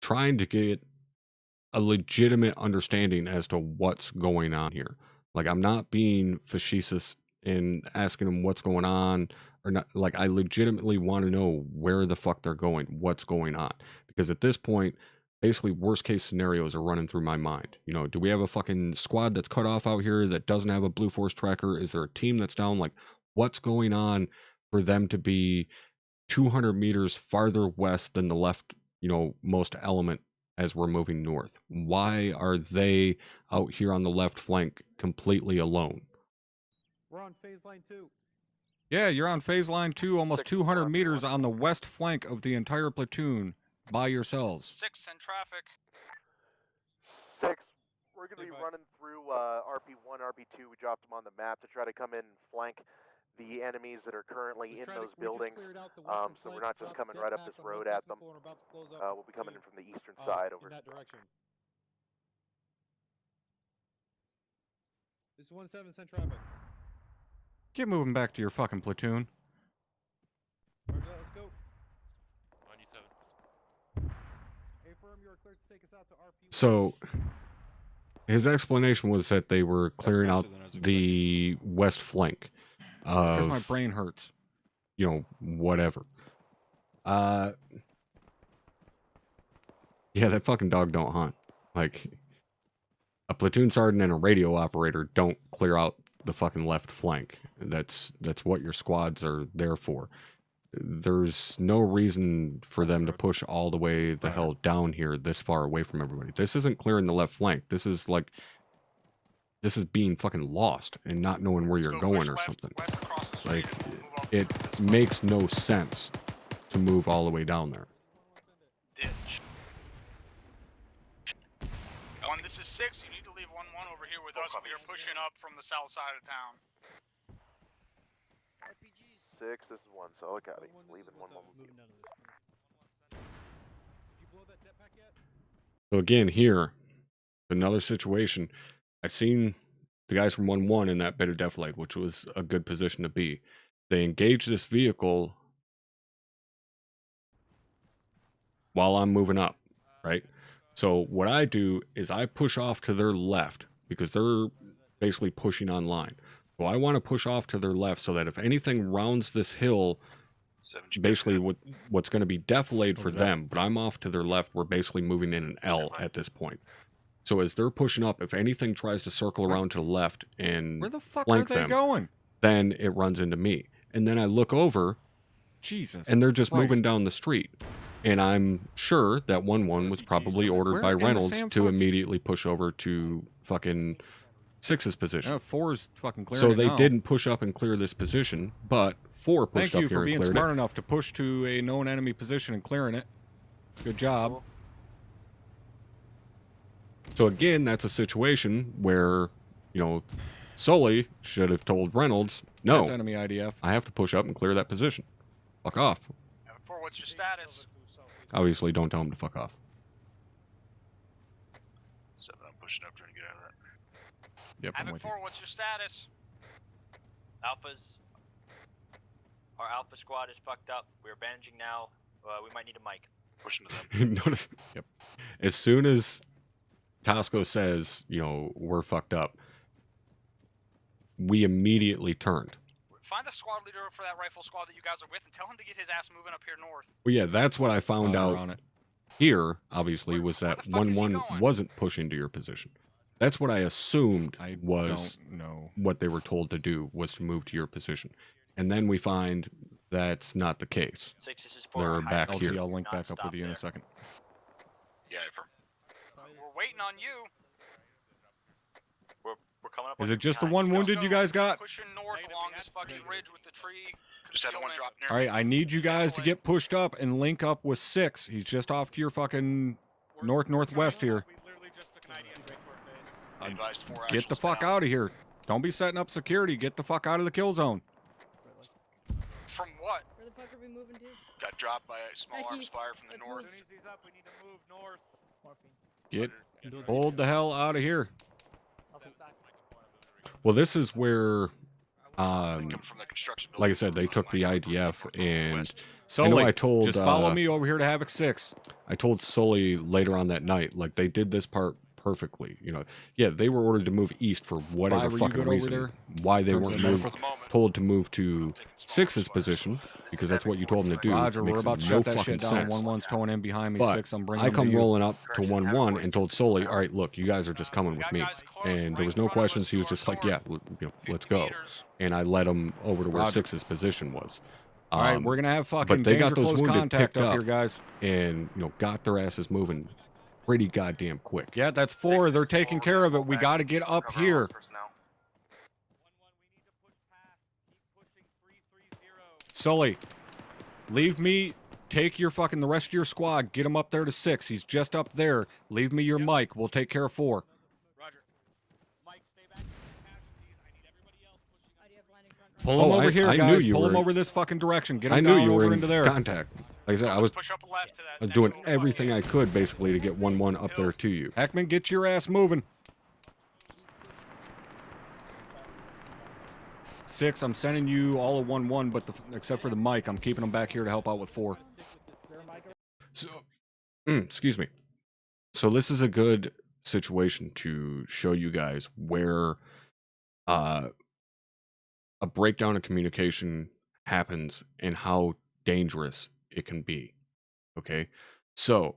trying to get a legitimate understanding as to what's going on here. Like, I'm not being facetious in asking them what's going on or not. Like, I legitimately want to know where the fuck they're going, what's going on. Because at this point, basically worst case scenarios are running through my mind. You know, do we have a fucking squad that's cut off out here that doesn't have a Blue Force tracker? Is there a team that's down? Like, what's going on for them to be 200 meters farther west than the left, you know, most element as we're moving north? Why are they out here on the left flank completely alone? We're on phase line 2. Yeah, you're on phase line 2, almost 6 200 1, meters 1. on the west flank of the entire platoon by yourselves. 6 in traffic. 6. We're going to be Hey, bud. running through RP1, RP2. We dropped them on the map to try to come in and flank the enemies that are currently in those buildings. So we're not just coming right up this road at them. We'll be coming in from the eastern side over. In that direction. This is 17, send traffic. Get moving back to your fucking platoon. Roger that, let's go. 97. Hey, firm, you are cleared to take us out to RP1. So his explanation was that they were clearing out the west flank Because of, my brain hurts. you know, whatever. Yeah, that fucking dog don't hunt. Like, a platoon sergeant and a radio operator don't clear out the fucking left flank. That's what your squads are there for. There's no reason for them to push all the way the hell down here this far away from everybody. This isn't clearing the left flank. This is being fucking lost and not knowing where you're going or something. Like, it makes no sense to move all the way down there. Ditch. This is 6. You need to leave 1-1 over here with us. We are pushing up from the south side of town. RPGs. 6. This is 1. Solid copy. Leaving 1-1. Moving down to this. Did you blow that jetpack yet? So again, here, another situation. I've seen the guys from 1-1 in that bit of deflate, which was a good position to be. They engage this vehicle while I'm moving up, right? So what I do is I push off to their left because they're basically pushing on line. So I want to push off to their left so that if anything rounds this hill, basically what's going to be defilade for them, but I'm off to their left, we're basically moving in an L at this point. So as they're pushing up, if anything tries to circle around to the left and Where the fuck flank are they them, going? then it runs into me. And then I look over, Jesus. and they're just Christ. moving down the street. And I'm sure that 1-1 was probably ordered Where by in the Reynolds Sam to fuck- immediately push over to fucking 6's position. 4's fucking clearing So it they now. didn't push up and clear this position, but 4 pushed Thank you up here for and being cleared smart it. enough to push to a known enemy position and clearing it. Good job. So again, that's a situation where, you know, Sully should have told Reynolds, no, That's enemy IDF. I have to push up and clear that position. Fuck off. Before, what's your status? Obviously, don't tell him to fuck off. 7, I'm pushing up, trying to get out of that. Yep, I'm Havoc with you. 4, what's your status? Our Alpha squad is fucked up. We're bandaging now. We might need a mic. Pushing to them. Notice, yep. As soon as Tosco says, you know, we're fucked up, we immediately turned. Find the squad leader for that rifle squad that you guys are with and tell him to get his ass moving up here north. Well, yeah, that's what I found Roger out on it. here, obviously, was where that the fuck is he 1-1 going? wasn't pushing to your position. That's what I assumed I was don't know. what they were told to do, was to move to your position. And then we find that's not the case. 6, this is They're 4. back LT, here. I'll link back up Non-stop with you in a there. second. Yeah, for We're waiting on you. We're coming up. Is on it just the behind. one wounded you guys got? Pushing north along this fucking ridge with the tree. just had one concealment. drop near. All right, I need you guys to get pushed up and link up with 6. He's just off to your fucking northwest here. We literally just took an IDF break for a face. Advised 4 Get the actuals fuck down. out of here. Don't be setting up security. Get the fuck out of the kill zone. From what? Where the fuck are we moving to? Got dropped by a small Becky, arms fire from the let's north. As soon as he's up, we need to move north. Get hold the hell out of here. Well, this is where, Coming from the construction like I building. said, they took the IDF, and So I know I like, told, just follow me over here to Havoc 6. I told Sully later on that night, like, they did this part perfectly. You know, yeah, they were ordered to move east for whatever were you fucking good over reason. there? Why they Terms weren't of moved, For the moment, told to move to taking small 6's arms fire. position, because that's what you told them to do. Roger, we're makes about to no shut that fucking shit down. sense. 1-1's towing in behind me. But 6, I'm bringing I them come to you. rolling up to 1-1 and told Sully, all right, look, you guys are just coming with me. And there was no questions. He was just like, yeah, let's go. And I led him over to where Roger. 6's position was. All right, we're gonna have fucking but they got danger those close wounded contact picked up up. here, guys. And, you know, got their asses moving pretty goddamn quick. Yeah, that's 4. They're taking care of it. We got to get up here. Sully, leave me. Take your the rest of your squad. Get him up there to 6. He's just up there. Leave me your mic. We'll take care of 4. Roger. Mike, stay back. Casualties. I need everybody else pushing. Idea of landing front. Pull him over here, I guys. knew you Pull him were- over this fucking direction. Get him I knew down you were over in into there. contact. Like I said, I was Push up left to that. doing everything I could basically to get 1-1 up there to you. Heckman, get your ass moving. 6, I'm sending you all a 1-1, but except for the mic, I'm keeping them back here to help out with 4. So, excuse me. So this is a good situation to show you guys where a breakdown in communication happens and how dangerous it can be. Okay? So,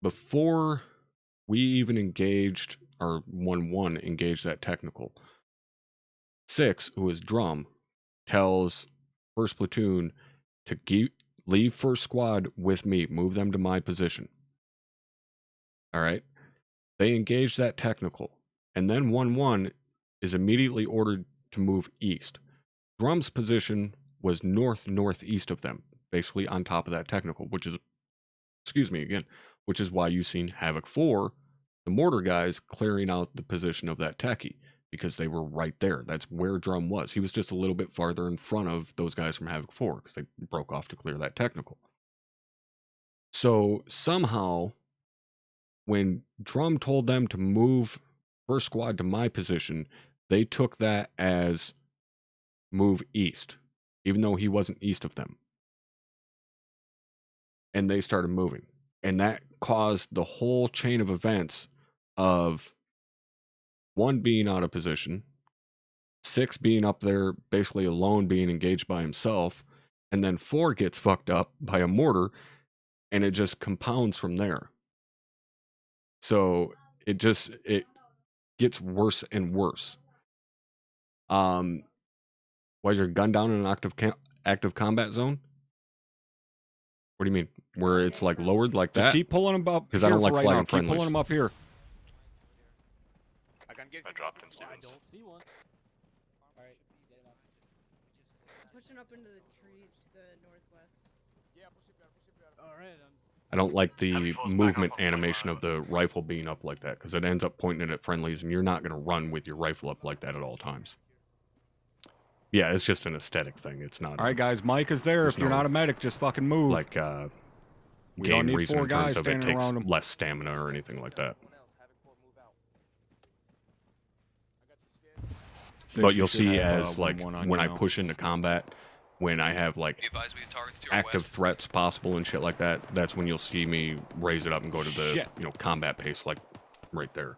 before we even engaged, or 1-1 engaged that technical, 6, who is drum, tells first platoon to leave first squad with me, move them to my position. All right. They engage that technical, and then 1-1 is immediately ordered to move east. Drum's position was northeast of them, basically on top of that technical, which is, which is why you've seen Havoc 4, the mortar guys, clearing out the position of that techie, because they were right there. That's where Drum was. He was just a little bit farther in front of those guys from Havoc 4, because they broke off to clear that technical. So somehow, when Drum told them to move first squad to my position, they took that as move east, even though he wasn't east of them. And they started moving. And that caused the whole chain of events of 1 being out of position, 6 being up there basically alone, being engaged by himself, and then 4 gets fucked up by a mortar, and it just compounds from there. So it gets worse and worse. Why is your gun down in an active combat zone? What do you mean? Where it's like lowered like that? Just keep pulling them up. Because I don't like right flagging Keep friendlies. pulling them up here. I dropped him, I don't see one. Alright. Pushing up into the trees to the northwest. Yeah, push it better. Alright, I don't like the movement animation of the rifle being up like that, because it ends up pointing it at friendlies, and you're not going to run with your rifle up like that at all times. Yeah, it's just an aesthetic thing. It's not. All right, guys. Mike is there. If you're not a medic, just fucking move. Like we don't game need reason 4 in terms guys of it standing takes around him. less stamina or anything like that. But you'll see as like when I push into combat, when I have like active threats possible and shit like that, that's when you'll see me raise it up and go to the combat pace, like right there.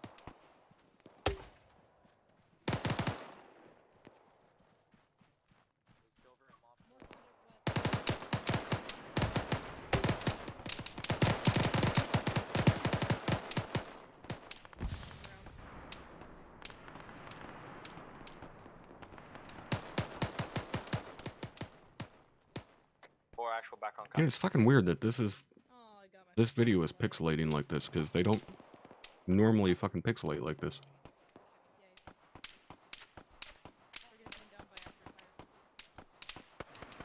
Back on And it's fucking weird that this video is pixelating like this, because they don't normally fucking pixelate like this.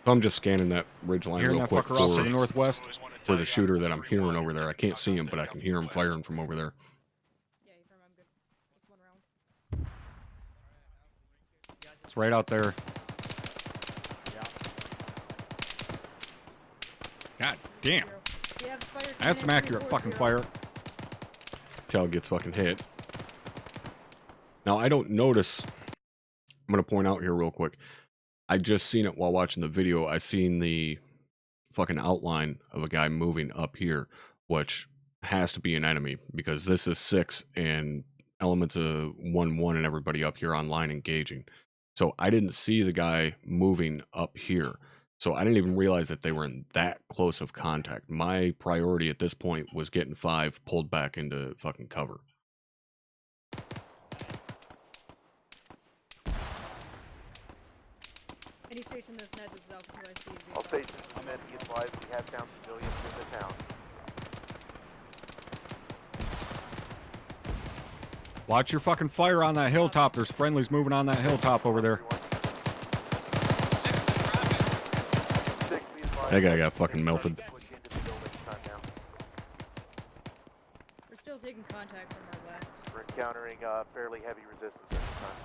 So I'm just scanning that ridge line Hearing real that quick fucker off to the northwest. for the shooter that I'm hearing over there. I can't see him, but I can hear him firing from over there. It's right out there. God damn. That's some accurate fucking fire. Tail gets fucking hit. Now, I don't notice. I'm going to point out here real quick. I just seen it while watching the video. I seen the fucking outline of a guy moving up here, which has to be an enemy, because this is 6 and elements of 1-1 and everybody up here online engaging. So I didn't see the guy moving up here. So I didn't even realize that they were in that close of contact. My priority at this point was getting 5 pulled back into fucking cover. Any station that's net, this is Alpha 2 IC. All stations net, be advised we have down civilians in the town. Watch your fucking fire on that hilltop. There's friendlies moving on that hilltop over there. That guy got fucking melted. Push into the building time now. We're still taking contact from our west. We're encountering fairly heavy resistance at this time.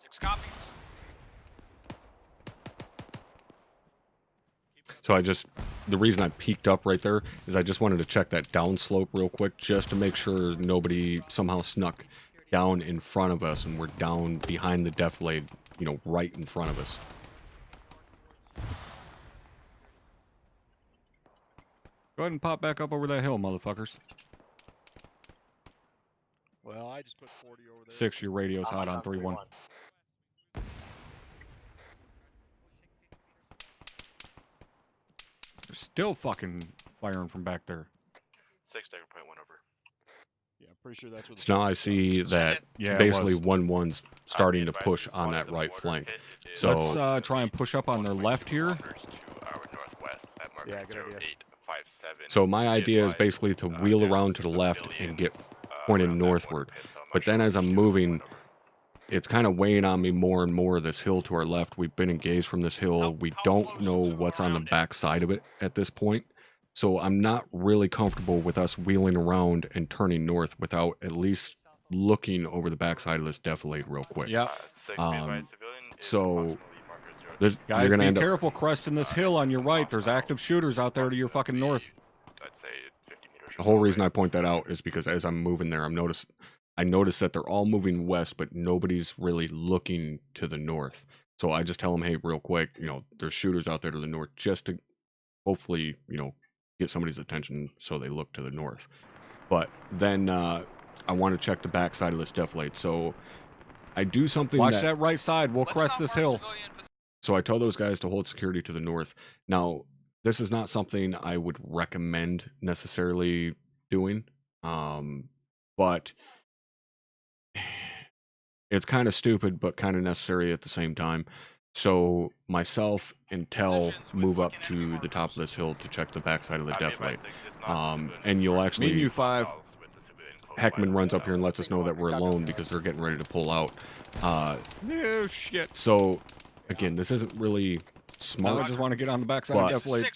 Six copies. So the reason I peeked up right there is I just wanted to check that down slope real quick just to make sure nobody somehow snuck down in front of us and we're down behind the deflate, you know, right in front of us. Go ahead and pop back up over that hill, motherfuckers. Well, I just put 40 over there. 6, your radio's hot on 3-1. They're still fucking firing from back there. 6 Dagger Point 1 over. Yeah, I'm pretty sure that's what. So now I see that basically 1-1's starting to push on that right flank. So let's try and push up on their left here. Yeah, good idea. So my idea is basically to wheel around to the left and get pointed northward. But then as I'm moving, it's kind of weighing on me more and more, this hill to our left. We've been engaged from this hill. We don't know what's on the back side of it at this point. So I'm not really comfortable with us wheeling around and turning north without at least looking over the backside of this defilade real quick. Yeah. So guys, you're gonna be end up careful cresting this hill on your right. There's active shooters out there to your fucking north. The whole reason I point that out is because as I'm moving there, I notice that they're all moving west, but nobody's really looking to the north. So I just tell them, hey, real quick, you know, there's shooters out there to the north, just to hopefully, you know, get somebody's attention so they look to the north. But then I want to check the backside of this defilade. So I do something. Watch that right side. We'll crest this hill. So I tell those guys to hold security to the north. Now, this is not something I would recommend necessarily doing, but it's kind of stupid, but kind of necessary at the same time. So myself and Tell move up to the top of this hill to check the backside of the defilade. And you'll actually... Me and you 5. Heckman runs up here and lets us know that we're alone because they're getting ready to pull out. No shit. So, again, this isn't really smart. I just want to get on the backside of defilade.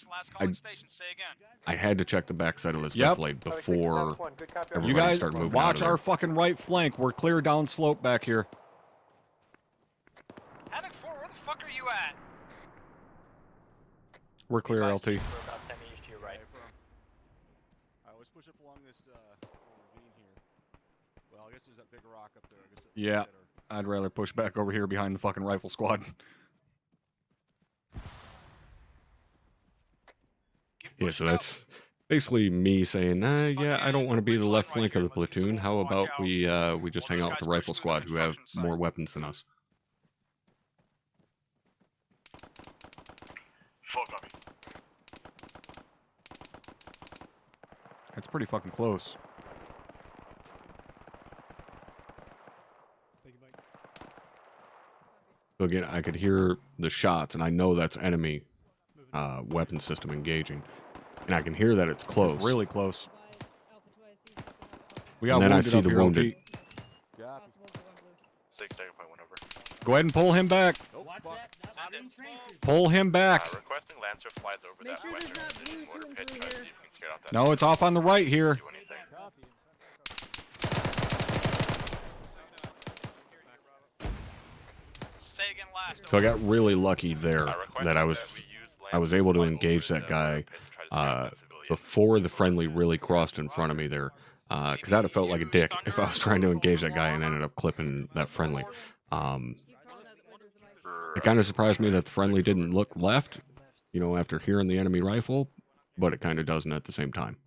I had to check the backside of this defilade before You guys started moving watch out of there. our fucking right flank. We're clear down slope back here. Havoc 4, where the fuck are you at? We're clear, LT. We're about 10 meters to your right. Alright, let's push up along this ravine here. Well, I guess there's that big rock up there. I guess Yeah, I'd rather push back over here behind the fucking rifle squad. Yeah, so that's basically me saying, yeah, I don't want to be the left flank of the platoon. How about we just hang out with the rifle squad who have more weapons than us? 4 copies. That's pretty fucking close. So again, I could hear the shots, and I know that's enemy weapon system engaging. And I can hear that it's close. It's really close. We got and then I wounded see up the here, wounded. LT. 6 Dagger Point 1 over. Go ahead and pull him back. Pull him back. Requesting Lancer flies over that western mortar pit. Try to see if we can scare out that. No, it's off on the right here. Do anything. So I got really lucky there that I was able to engage that guy before the friendly really crossed in front of me there, because that'd have felt like a dick if I was trying to engage that guy and ended up clipping that friendly. It kind of surprised me that the friendly didn't look left, you know, after hearing the enemy rifle, but it kind of doesn't at the same time.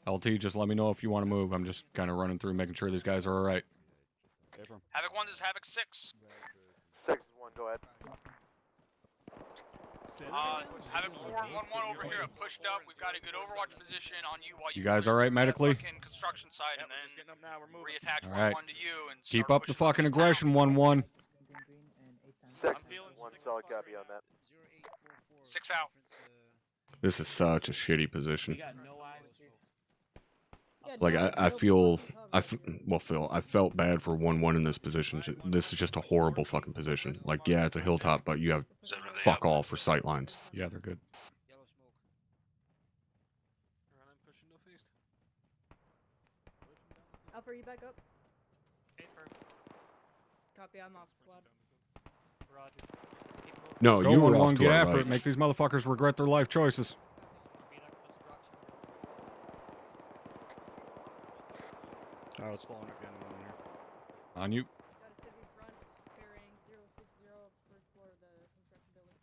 LT, just let me know if you want to move. I'm just kind of running through, making sure these guys are all right. Havoc 1, this is Havoc 6. 6 is 1, go ahead. Havoc 4, 1-1 over here. Pushed up. We've got a good overwatch position on you while You guys all right medically? Construction site, and then reattach All right. 1-1 to you and Keep up the fucking aggression, 1-1. 6 1 solid copy on that. 6 out. This is such a shitty position. Like I feel well, Phil, I felt bad for 1-1 in this position. This is just a horrible fucking position. Like, yeah, it's a hilltop, but you have fuck all for sight lines. Yeah, they're good. Yellow smoke. I'm pushing northeast. Alpha, are you back up? Paper. Copy, I'm off squad. Roger. Keep moving. No, Let's go, you were off 1-1, to get our after right. it. Make these motherfuckers regret their life choices. Oh, it's falling again down here. On you. Got a city front, bearing 060, first floor of the construction building.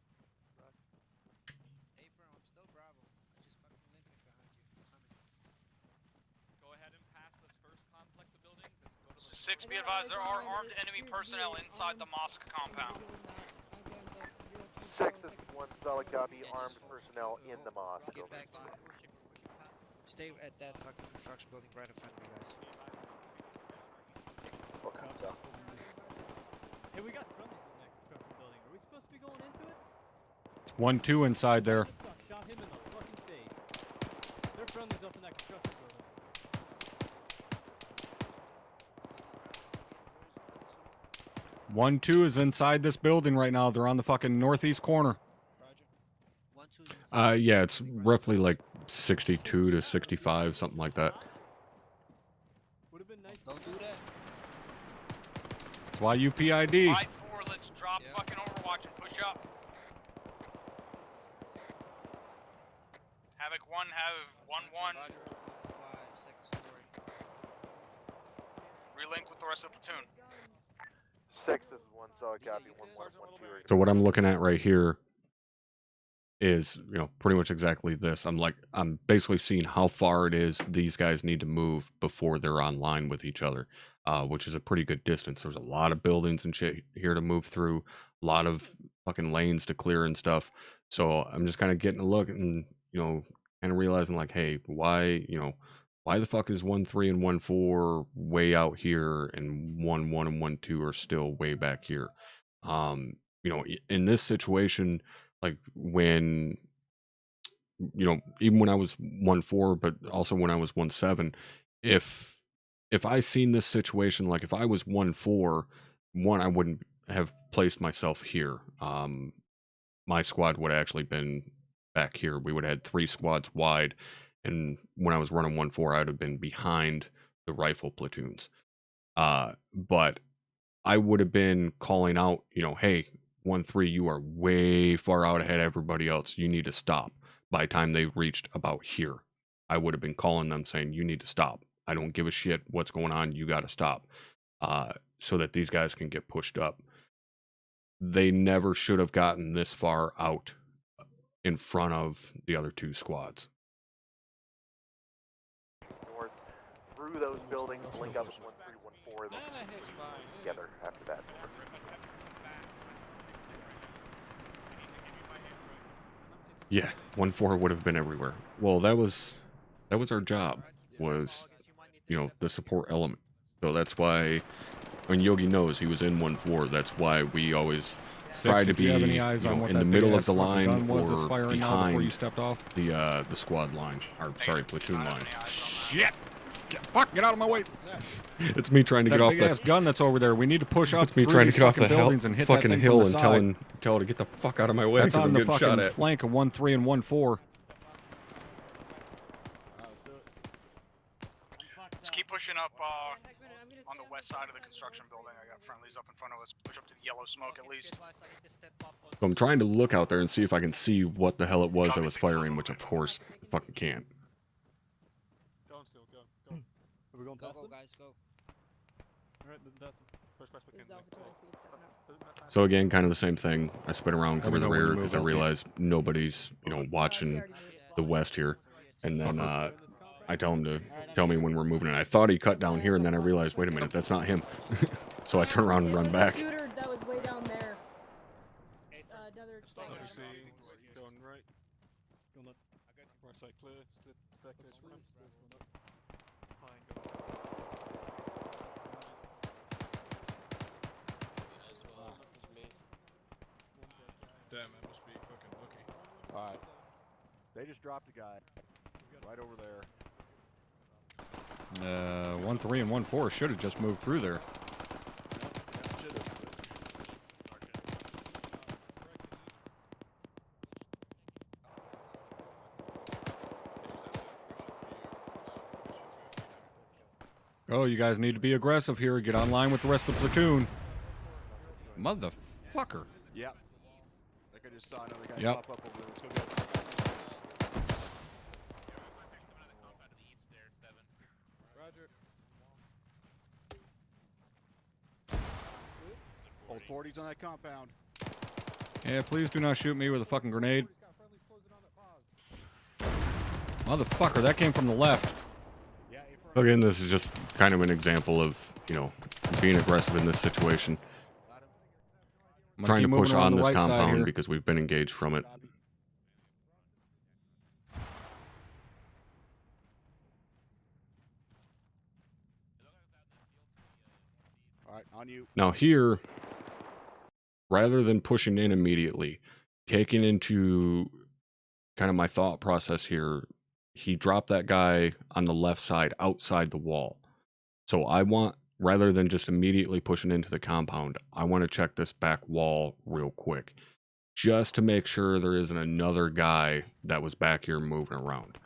Hey, firm, I'm still Bravo. I just fucking linked me behind you. Coming. Go ahead and pass this first complex of buildings and go to the 6, be advised, there are armed enemy personnel inside the mosque compound. 6, this is 1 solid copy, armed personnel in the mosque. Get Over. back to it. Stay at that fucking construction building right in front of me, guys. What comes up? Hey, we got friendlies in that construction building. Are we supposed to be going into it? 1-2 inside there. Just got shot him in the fucking face. They're friendlies up in that construction building. 1-2 is inside this building right now. They're on the fucking northeast corner. Yeah, it's roughly like 62 to 65, something like that. Would have been nice. Don't do that. That's why you PID. 5-4, let's drop fucking Overwatch and push up. Havoc 1, have 1-1. Second story. Relink with the rest of the platoon. 6, this is 1 solid copy, 1-1-1-2. So what I'm looking at right here is, you know, pretty much exactly this. I'm basically seeing how far it is these guys need to move before they're online with each other, which is a pretty good distance. There's a lot of buildings and shit here to move through, a lot of fucking lanes to clear and stuff. So I'm just kind of getting a look and, you know, kind of realizing like, hey, why the fuck is 1-3 and 1-4 way out here and 1-1 and 1-2 are still way back here? You know, in this situation, like when, you know, even when I was 1-4, but also when I was 1-7, if I seen this situation, like if I was 1-4, I wouldn't have placed myself here. My squad would have actually been back here. We would have had 3 squads wide, and when I was running 1-4, I would have been behind the rifle platoons. But I would have been calling out, you know, hey, 1-3, you are way far out ahead of everybody else. You need to stop. By the time they reached about here, I would have been calling them saying, you need to stop. I don't give a shit what's going on. You got to stop. So that these guys can get pushed up. They never should have gotten this far out in front of the other 2 squads. North through those buildings, link up with 1-3-1-4 together after that. Yeah, 1-4 would have been everywhere. Well, that was our job, was, you know, the support element. So that's why, when Yogi knows he was in 1-4, that's why we always try to be, you know, in the middle of the line or behind you stepped off? the squad line, or sorry, platoon line. Shit! Get out of my way! It's me trying to get off big ass gun that's over there. We need to push up. It's me trying to get off the buildings and hit fucking that hill from the and side. tell her to get the fuck out of my way That's because on I'm the getting fucking shot at. flank of 1-3 and 1-4. Let's keep pushing up on the west side of the construction building. I got friendlies up in front of us. Push up to the yellow smoke at least. So I'm trying to look out there and see if I can see what the hell it was that was firing, which of course I fucking can't. Go still, go. Are we going past them? Guys, go. Alright, then pass them. Push past This is Alpha 26 stepping up. So again, kind of the same thing. I spin around, Let cover me the know when you rear move because I out, realize nobody's, you know, watching the west here. And then I tell him to tell me when we're moving in. I thought he cut down here, and then I realized, wait a minute, that's not him. So I turn around and run back. Shooter that was way down there. Another Going right. Going up. Right side clear. Staircase front. Stairs going up. Fine, go. Damn, I must be fucking lucky. Alright. They just dropped a guy. Right over there. 1-3 and 1-4 should have just moved through there. Oh, you guys need to be aggressive here. Get online with the rest of the platoon. Motherfucker. Yep. Like I just saw another guy Yep. pop up over there. Let's go get him. Roger. Old 40s on that compound. Yeah, please do not shoot me with a fucking grenade. Motherfucker, that came from the left. Again, this is just kind of an example of, you know, being aggressive in this situation. Trying to push on this compound because we've been engaged from it. All right, on you. Now here, rather than pushing in immediately, taking into kind of my thought process here, he dropped that guy on the left side outside the wall. So I want, rather than just immediately pushing into the compound, I want to check this back wall real quick, just to make sure there isn't another guy that was back here moving around.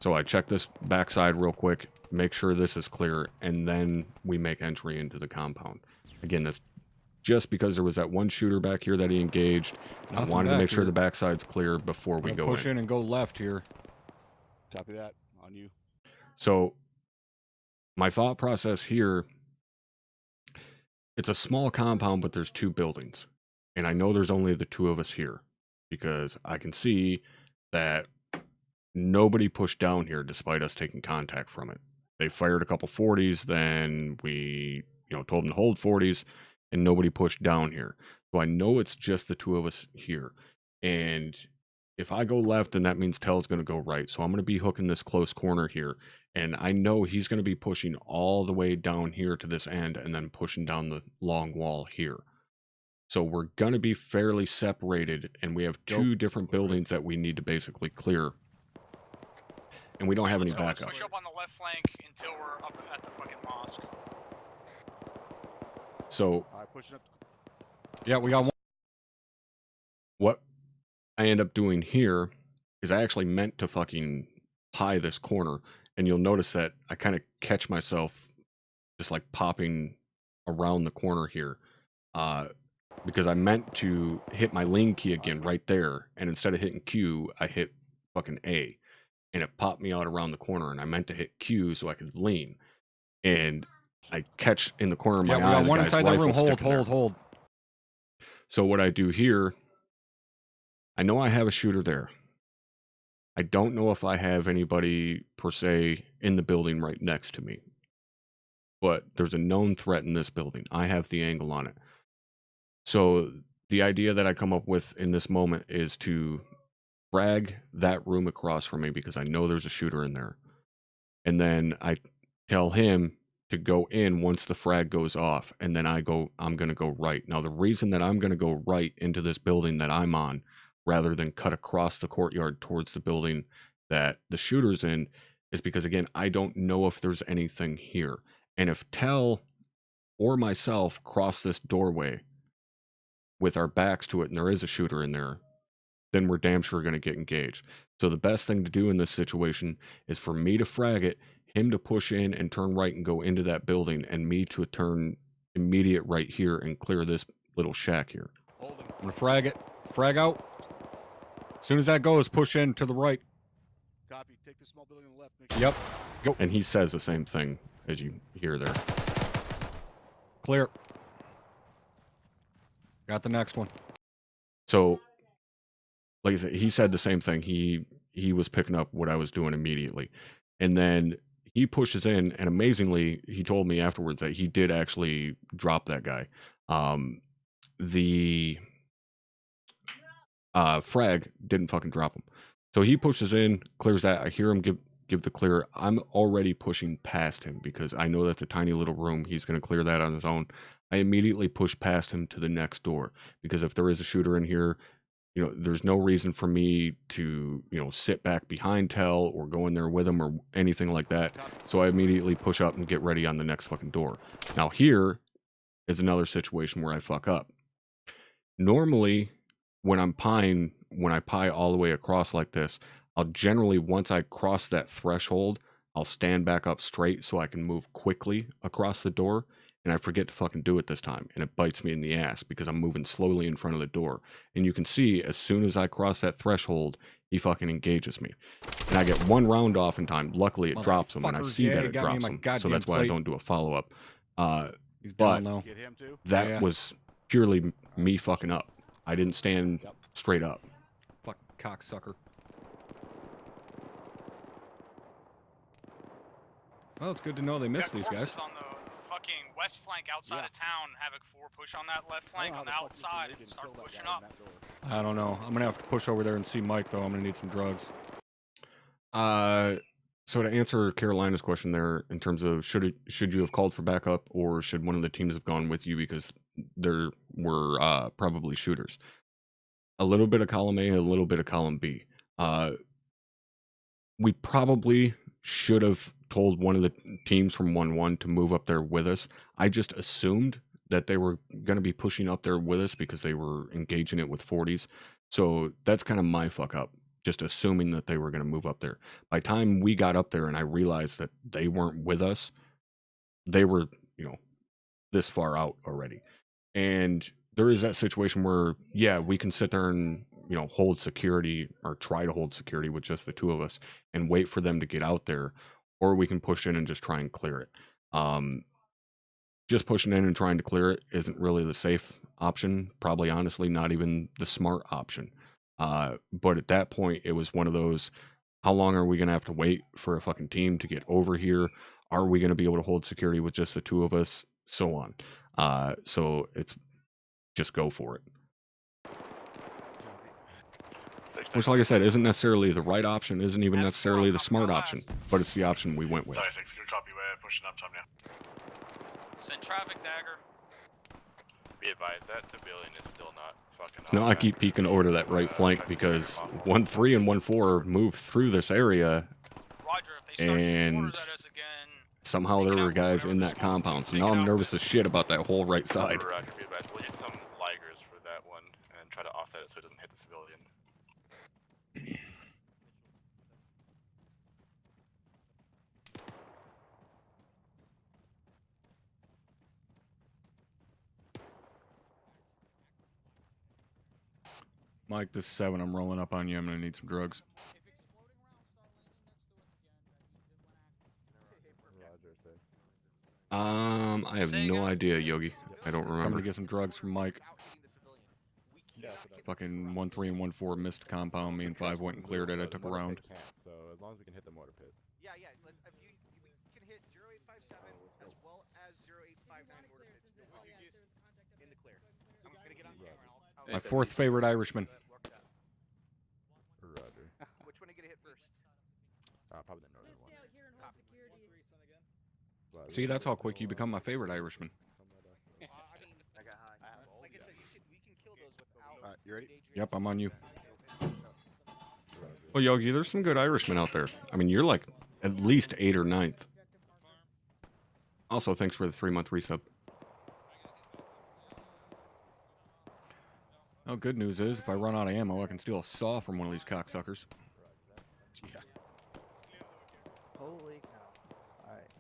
So I check this backside real quick, make sure this is clear, and then we make entry into the compound. Again, that's just because there was that one shooter back here that he engaged. I wanted to make sure the backside's clear before we go push in and go left here. Copy that. On you. So my thought process here, it's a small compound, but there's two buildings. And I know there's only the two of us here because I can see that nobody pushed down here despite us taking contact from it. They fired a couple 40s, then we, you know, told them to hold 40s, and nobody pushed down here. So I know it's just the two of us here. And if I go left, then that means Tell's going to go right. So I'm going to be hooking this close corner here. And I know he's going to be pushing all the way down here to this end and then pushing down the long wall here. So we're going to be fairly separated, and we have two different buildings that we need to basically clear. And we don't have any backup. Push up on the left flank until we're up at the fucking mosque. So, All right, pushing up. Yeah, we got one. What I end up doing here is I actually meant to fucking pie this corner, and you'll notice that I kind of catch myself just like popping around the corner here, because I meant to hit my lean key again right there, and instead of hitting Q, I hit fucking A, and it popped me out around the corner, and I meant to hit Q so I could lean, and I catch in the corner of my eye. Yeah, we got one inside that room. Hold. So what I do here, I know I have a shooter there. I don't know if I have anybody per se in the building right next to me, but there's a known threat in this building. I have the angle on it. So the idea that I come up with in this moment is to frag that room across from me because I know there's a shooter in there. And then I tell him to go in once the frag goes off, and then I'm going to go right. Now, the reason that I'm going to go right into this building that I'm on, rather than cut across the courtyard towards the building that the shooter's in, is because, again, I don't know if there's anything here. And if Tell or myself cross this doorway with our backs to it and there is a shooter in there, then we're damn sure going to get engaged. So the best thing to do in this situation is for me to frag it, him to push in and turn right and go into that building, and me to turn immediate right here and clear this little shack here. I'm going to frag it. Frag out. As soon as that goes, push in to the right. Copy. Take the small building on the left. Yep. Go. And he says the same thing as you hear there. Clear. Got the next one. So, like I said, he said the same thing. He was picking up what I was doing immediately. And then he pushes in, and amazingly, he told me afterwards that he did actually drop that guy. The frag didn't fucking drop him. So he pushes in, clears that. I hear him give the clear. I'm already pushing past him because I know that's a tiny little room. He's going to clear that on his own. I immediately push past him to the next door because if there is a shooter in here, you know, there's no reason for me to, you know, sit back behind Tell or go in there with him or anything like that. So I immediately push up and get ready on the next fucking door. Now here is another situation where I fuck up. Normally, when I pie all the way across like this, I'll generally, once I cross that threshold, I'll stand back up straight so I can move quickly across the door. And I forget to fucking do it this time, and it bites me in the ass because I'm moving slowly in front of the door. And you can see, as soon as I cross that threshold, he fucking engages me. And I get one round off in time. Luckily, it drops him, and I see that it drops him. So that's why I don't do a follow-up. He's But down though. Get him too? that was purely me fucking up. I didn't stand straight up. Fuck cocksucker. Well, it's good to know they missed these guys. On the fucking west flank outside of town, Havoc 4 push on that left flank on the outside and start pushing up. I don't know. I'm gonna have to push over there and see Mike though. I'm gonna need some drugs. So to answer Carolina's question there, in terms of should you have called for backup, or should one of the teams have gone with you because there were probably shooters? A little bit of column A, a little bit of column B. We probably should have told one of the teams from 1-1 to move up there with us. I just assumed that they were going to be pushing up there with us because they were engaging it with 40s. So that's kind of my fuck up, just assuming that they were going to move up there. By the time we got up there and I realized that they weren't with us, they were, you know, this far out already. And there is that situation where, yeah, we can sit there and, you know, hold security or try to hold security with just the two of us and wait for them to get out there, or we can push in and just try and clear it. Just pushing in and trying to clear it isn't really the safe option. Probably, honestly, not even the smart option. But at that point, it was one of those, how long are we going to have to wait for a fucking team to get over here? Are we going to be able to hold security with just the two of us? So on. So it's just go for it. Which, like I said, isn't necessarily the right option, isn't even necessarily the smart option, but it's the option we went with. Sorry, 6, good copy. We're pushing up time now. Send traffic dagger. Be advised, that civilian is still not fucking up. No, I keep peeking over to that right flank because 1-3 and 1-4 moved through this area, and somehow there were guys in that compound. So now I'm nervous as shit about that whole right side. Roger, be advised. We'll use some ligers for that one and try to offset it so it doesn't hit the civilian. Mike, this is 7. I'm rolling up on you. I'm gonna need some drugs. I have no idea, Yogi. I don't remember. I'm gonna get some drugs from Mike. Fucking 1-3 and 1-4 missed compound. Me and 5 went and cleared it. I took a round. So as long as we can hit the mortar pit. Yeah, if you can hit 0857 as well as 0859 mortar pits in the clear. I'm gonna get on camera. My 4th favorite Irishman. Roger. Which one to get hit first? Probably the northern one. See, that's how quick you become my favorite Irishman. Like I said, we can kill those without. You ready? Yep, I'm on you. Well, Yogi, there's some good Irishmen out there. I mean, you're like at least 8th or 9th. Also, thanks for the 3-month resub. Oh, good news is, if I run out of ammo, I can steal a saw from one of these cocksuckers. Yeah. Holy cow. Alright.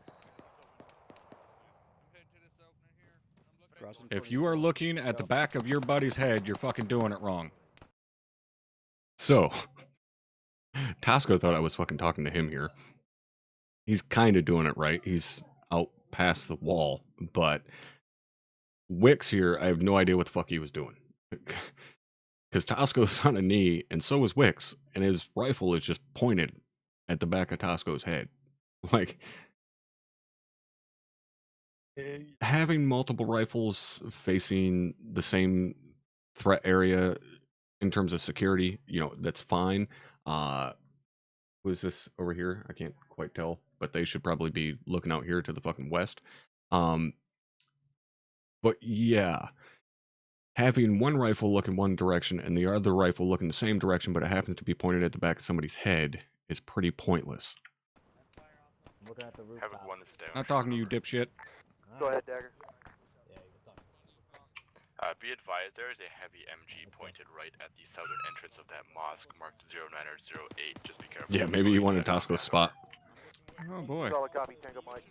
If you are looking at the back of your buddy's head, you're fucking doing it wrong. So, Tasco thought I was fucking talking to him here. He's kind of doing it right. He's out past the wall, but Wicks here, I have no idea what the fuck he was doing. Because Tasco's on a knee, and so is Wicks, and his rifle is just pointed at the back of Tasco's head. Like, having multiple rifles facing the same threat area in terms of security, you know, that's fine. Who is this over here? I can't quite tell, but they should probably be looking out here to the fucking west. But yeah, having one rifle look in one direction and the other rifle look in the same direction, but it happens to be pointed at the back of somebody's head, is pretty pointless. Looking at the roof. Havoc 1 is down. Not talking to you, dipshit. Go ahead, Dagger. Be advised, there is a heavy MG pointed right at the southern entrance of that mosque marked 0908. Just be careful. Yeah, maybe you wanted Tosco's spot. Oh boy. Solid copy, Tango Mike.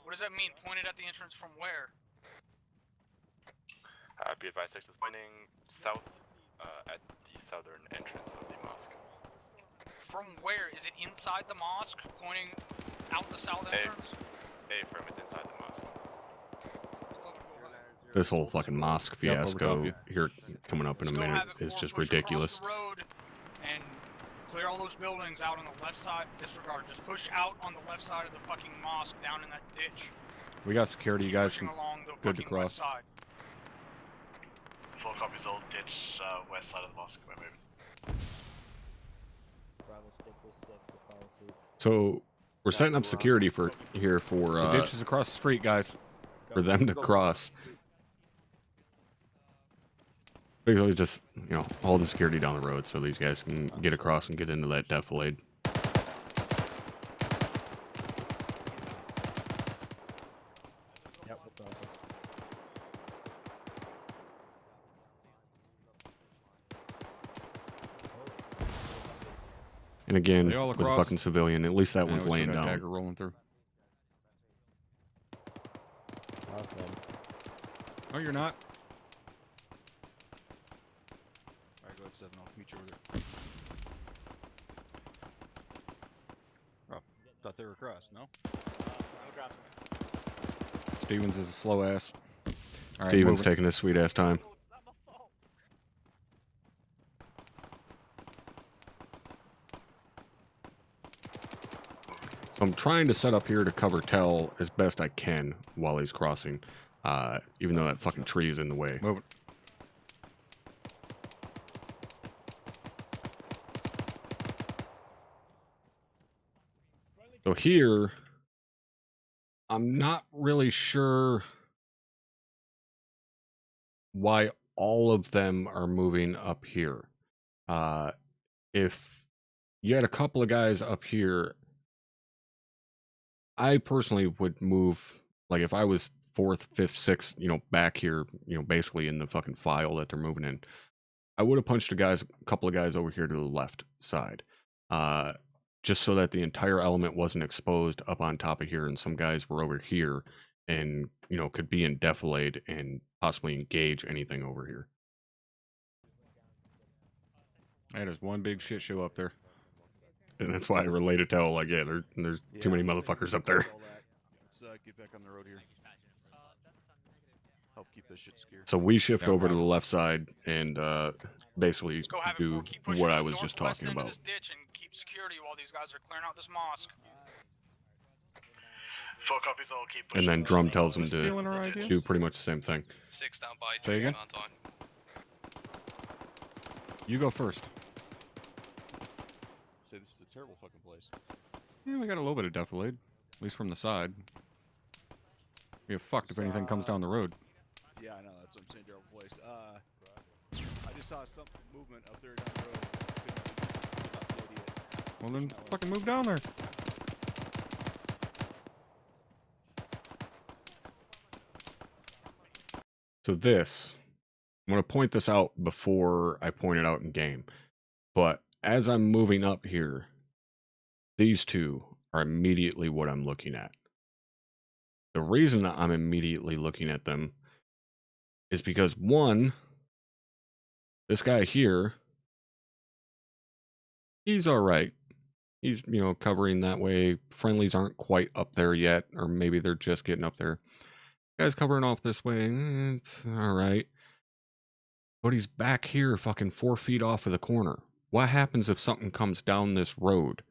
What does that mean? Pointed at the entrance from where? Be advised, 6 is pointing south at the southern entrance of the mosque. From where? Is it inside the mosque? Pointing out the south entrance? Affirm, it's inside the mosque. This whole fucking mosque fiasco here coming up in a minute is just ridiculous. The road and clear all those buildings out on the left side. Disregard. Just push out on the left side of the fucking mosque down in that ditch. We got security. You guys Pushing can along the good to fucking west cross. side. Full copies, all ditch west side of the mosque. We're moving. Bravo stick with 6 to follow suit. So we're setting up security for here for The ditch is across the street, guys. for them to cross. Basically, just all the security down the road so these guys can get across and get into that defilade. Yep, we're crossing. And again, They all with a across? fucking civilian, at least that Yeah, one's we still laying got down. Dagger rolling through. Last name. Oh, you're not. Alright, go ahead, 7. I'll meet you over there. Oh, thought they were across, no? Stevens is a slow ass. All right, Steven's moving. taking his sweet ass time. So I'm trying to set up here to cover Tell as best I can while he's crossing, even though that fucking tree is in the way. Moving. So here, I'm not really sure why all of them are moving up here. If you had a couple of guys up here, I personally would move, like if I was 4th, 5th, 6th, back here, basically in the fucking file that they're moving in, I would have punched a couple of guys over here to the left side. Just so that the entire element wasn't exposed up on top of here and some guys were over here and, could be in defilade and possibly engage anything over here. Hey, there's one big shit show up there. And that's why I related to like, yeah, there's too many motherfuckers up there. Let's get back on the road here. Help keep this shit scared. So we shift over to the left side and basically Go have it do keep pushing what up I was just northwest talking into about. This ditch and keep security while these guys are clearing out this mosque. Full copies, all keep pushing. And then Drum tells him Stealing our to ideas? do pretty much the same thing. 6 down by. Say again? On. You go first. Say this is a terrible fucking place. Yeah, we got a little bit of defilade, at least from the side. We have fucked if anything comes down the road. Yeah, I know, that's what I'm saying, terrible place. I just saw some movement up there down the road. Well then, fucking move down there. So this, I'm going to point this out before I point it out in game. But as I'm moving up here, these two are immediately what I'm looking at. The reason I'm immediately looking at them is because, one, this guy here, he's all right. He's, covering that way. Friendlies aren't quite up there yet, or maybe they're just getting up there. Guy's covering off this way. It's all right. But he's back here fucking 4 feet off of the corner. What happens if something comes down this road?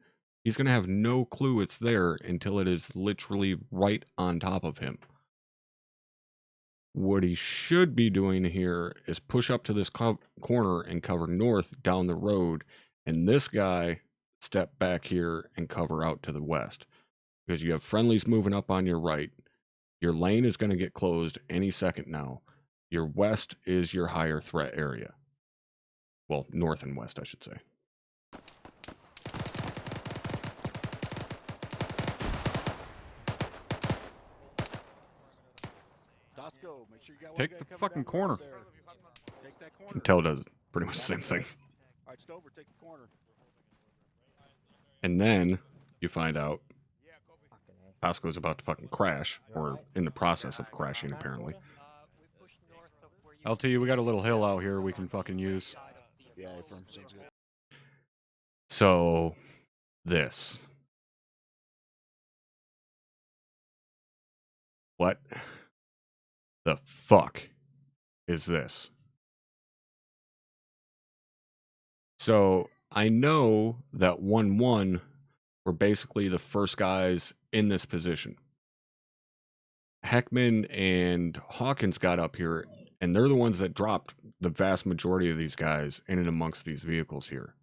He's going to have no clue it's there until it is literally right on top of him. What he should be doing here is push up to this corner and cover north down the road, and this guy step back here and cover out to the west. Because you have friendlies moving up on your right. Your lane is going to get closed any second now. Your west is your higher threat area. Well, north and west, I should say. Dosco, make sure you got one Take guy the covered fucking down the road corner. there. Take that corner. And Tell does pretty much the same thing. All right, Stover, take the corner. And then you find out Pasco's about to fucking crash, or in the process of crashing, apparently. LT, we got a little hill out here we can fucking use. Yeah, affirm. Sounds good. So, this. What the fuck is this? So, I know that 1-1 were basically the first guys in this position. Heckman and Hawkins got up here, and they're the ones that dropped the vast majority of these guys in and amongst these vehicles here.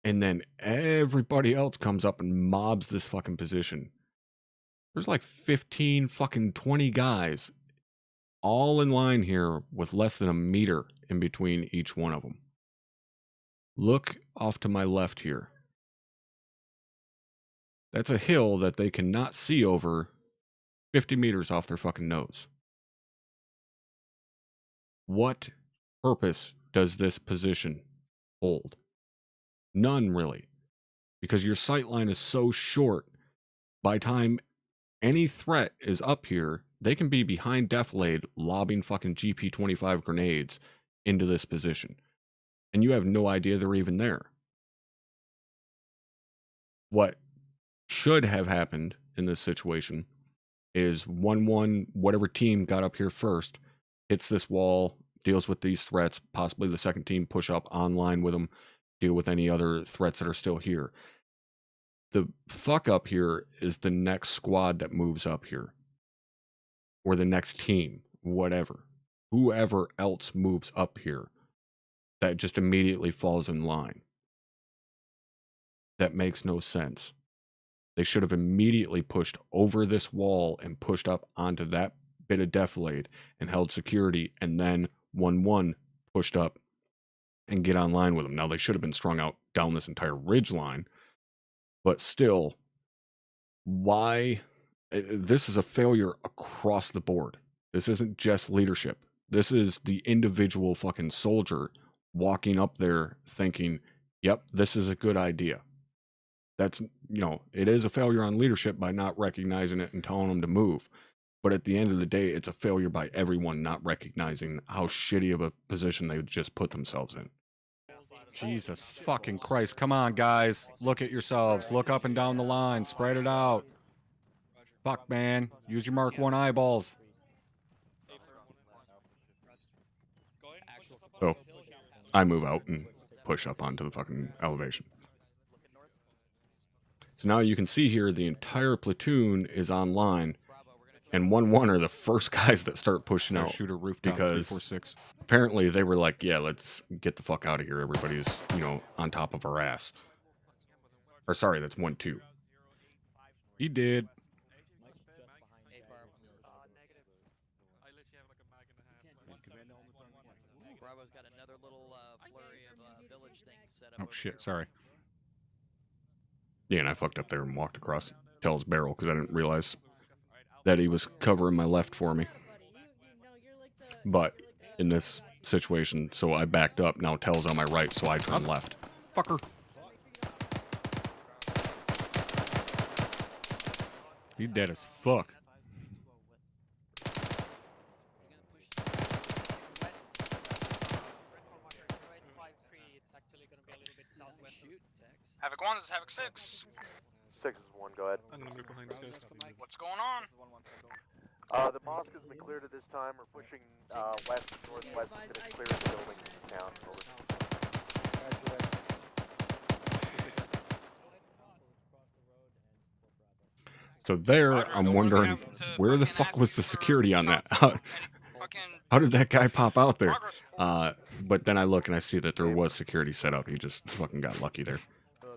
And then everybody else comes up and mobs this fucking position. There's like 15 fucking 20 guys all in line here with less than a meter in between each one of them. Look off to my left here. That's a hill that they cannot see over 50 meters off their fucking nose. What purpose does this position hold? None, really. Because your sight line is so short, by time any threat is up here, they can be behind defilade lobbing fucking GP-25 grenades into this position. And you have no idea they're even there. What should have happened in this situation is 1-1, whatever team got up here first, hits this wall, deals with these threats, possibly the second team push up online with them, deal with any other threats that are still here. The fuck up here is the next squad that moves up here. Or the next team, whatever. Whoever else moves up here, that just immediately falls in line. That makes no sense. They should have immediately pushed over this wall and pushed up onto that bit of defilade and held security, and then 1-1 pushed up and get online with them. Now, they should have been strung out down this entire ridge line, but still, why? This is a failure across the board. This isn't just leadership. This is the individual fucking soldier walking up there thinking, yep, this is a good idea. That's, it is a failure on leadership by not recognizing it and telling them to move. But at the end of the day, it's a failure by everyone not recognizing how shitty of a position they just put themselves in. Jesus fucking Christ. Come on, guys. Look at yourselves. Look up and down the line. Spread it out. Fuck, man. Use your Mark 1 eyeballs. So, I move out and push up onto the fucking elevation. So now you can see here the entire platoon is online, and 1-1 are the first guys that start pushing out. Shooter rooftop because 346. apparently they were like, yeah, let's get the fuck out of here. Everybody's, on top of our ass. Or sorry, that's 1-2. He did. Bravo's got another little flurry of village things set up. Oh shit, sorry. Yeah, and I fucked up there and walked across Tell's barrel because I didn't realize that he was covering my left for me. But in this situation, so I backed up. Now Tell's on my right, so I turn left. Fucker. He's dead as fuck. Havoc 1 is Havoc 6. 6 is 1, go ahead. I'm gonna move behind these guys. What's going on? The mosque has been cleared at this time. We're pushing west and northwest to finish clearing the buildings in town. Over. So there, I'm wondering, where the fuck was the security on that? How did that guy pop out there? But then I look and I see that there was security set up. He just fucking got lucky there. We're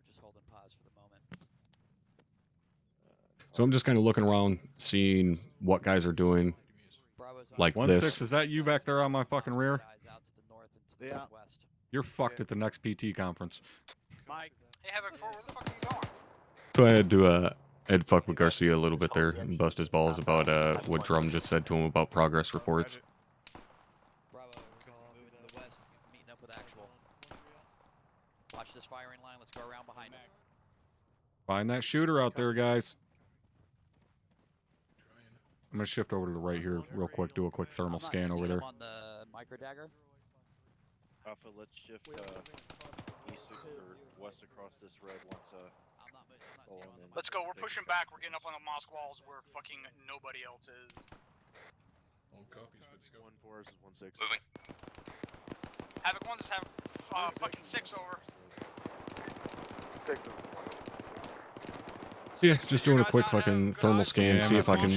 just holding pause for the moment. So I'm just kind of looking around, seeing what guys are doing. Like 1-6, this. is that you back there on my fucking rear? Yeah. You're fucked at the next PT conference. Mike. Hey, Havoc 4, where the fuck are you going? So I had to fuck with Garcia a little bit there and bust his balls about what Drum just said to him about progress reports. Bravo, moving to the west, meeting up with actual. Watch this firing line, let's go around behind him. Find that shooter out there, guys. I'm gonna shift over to the right here real quick, do a quick thermal scan over there. On the micro dagger. Alpha, let's shift east or west across this road once Let's go, we're pushing back, we're getting up on the mosque walls where fucking nobody else is. All copies, let's go. 1-4 is 1-6. Moving. Havoc 1, just have fucking 6 over. 6 is Yeah, just doing a quick fucking thermal scan, see if I can,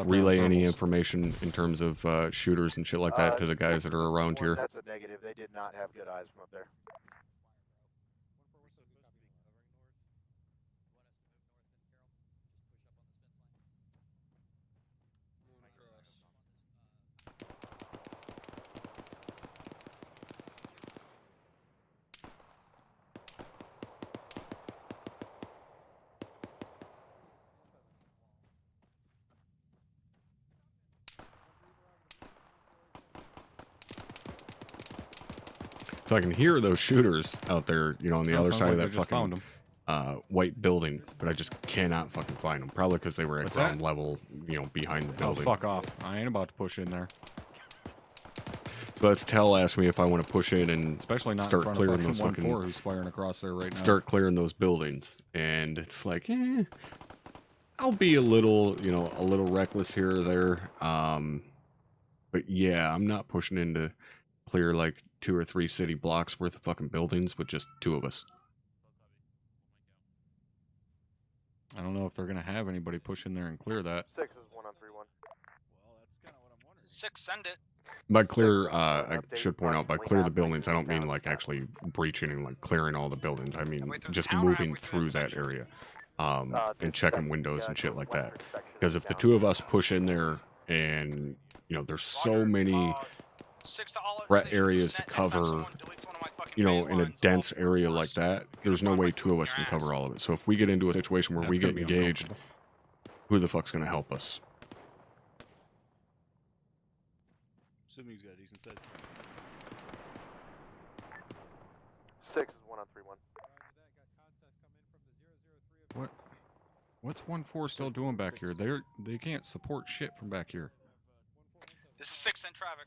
relay any information in terms of shooters and shit like that to the guys that are around here. That's a negative. They did not have good eyes from up there. So I can hear those shooters out there, on the other side of that fucking white building, but I just cannot fucking find them. Probably because they were at ground level, behind the building. Oh, fuck off. I ain't about to push in there. So that's Tell asked me if I want to push in and especially not start in front clearing of those fucking 1-4 who's firing across there right now. Start clearing those buildings, and it's like, I'll be a little, a little reckless here or there. But yeah, I'm not pushing in to clear like 2 or 3 city blocks worth of fucking buildings with just 2 of us. I don't know if they're gonna have anybody push in there and clear that. 6 is 1 on 3-1. 6, send it. By clear, I should point out, by clear the buildings, I don't mean like actually breaching and like clearing all the buildings. I mean just moving through that area, and checking windows and shit like that. Because if the 2 of us push in there and, there's so many threat areas to cover, in a dense area like that, there's no way 2 of us can cover all of it. So if we get into a situation where we get engaged, who the fuck's gonna help us? Assuming he's got a decent set. 6 is 1 on 3-1. What's 1-4 still doing back here? They can't support shit from back here. This is 6 in traffic.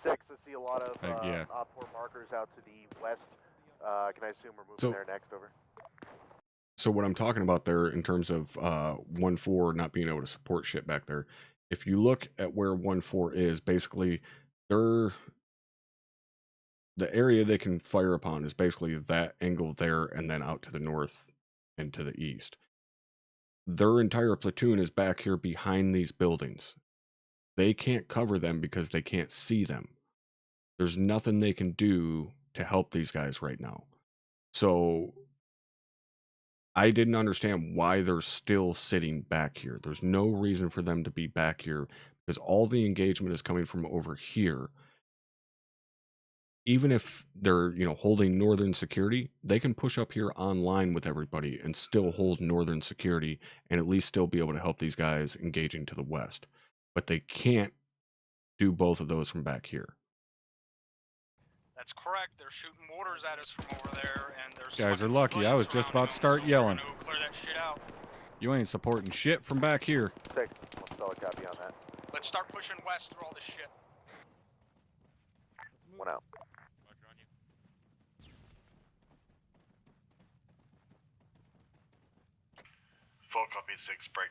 6, I see a lot of yeah. OPFOR markers out to the west. Can I assume we're moving there next? Over. So what I'm talking about there in terms of 1-4 not being able to support shit back there, if you look at where 1-4 is, basically the area they can fire upon is basically that angle there and then out to the north and to the east. Their entire platoon is back here behind these buildings. They can't cover them because they can't see them. There's nothing they can do to help these guys right now. So I didn't understand why they're still sitting back here. There's no reason for them to be back here because all the engagement is coming from over here. Even if they're, holding northern security, they can push up here online with everybody and still hold northern security and at least still be able to help these guys engaging to the west. But they can't do both of those from back here. That's correct. They're shooting mortars at us from over there, and there's Guys are lucky. I was just about to start yelling. Clear that shit out. You ain't supporting shit from back here. 6, 1 solid copy on that. Let's start pushing west through all this shit. 1 out. Full copy 6, break.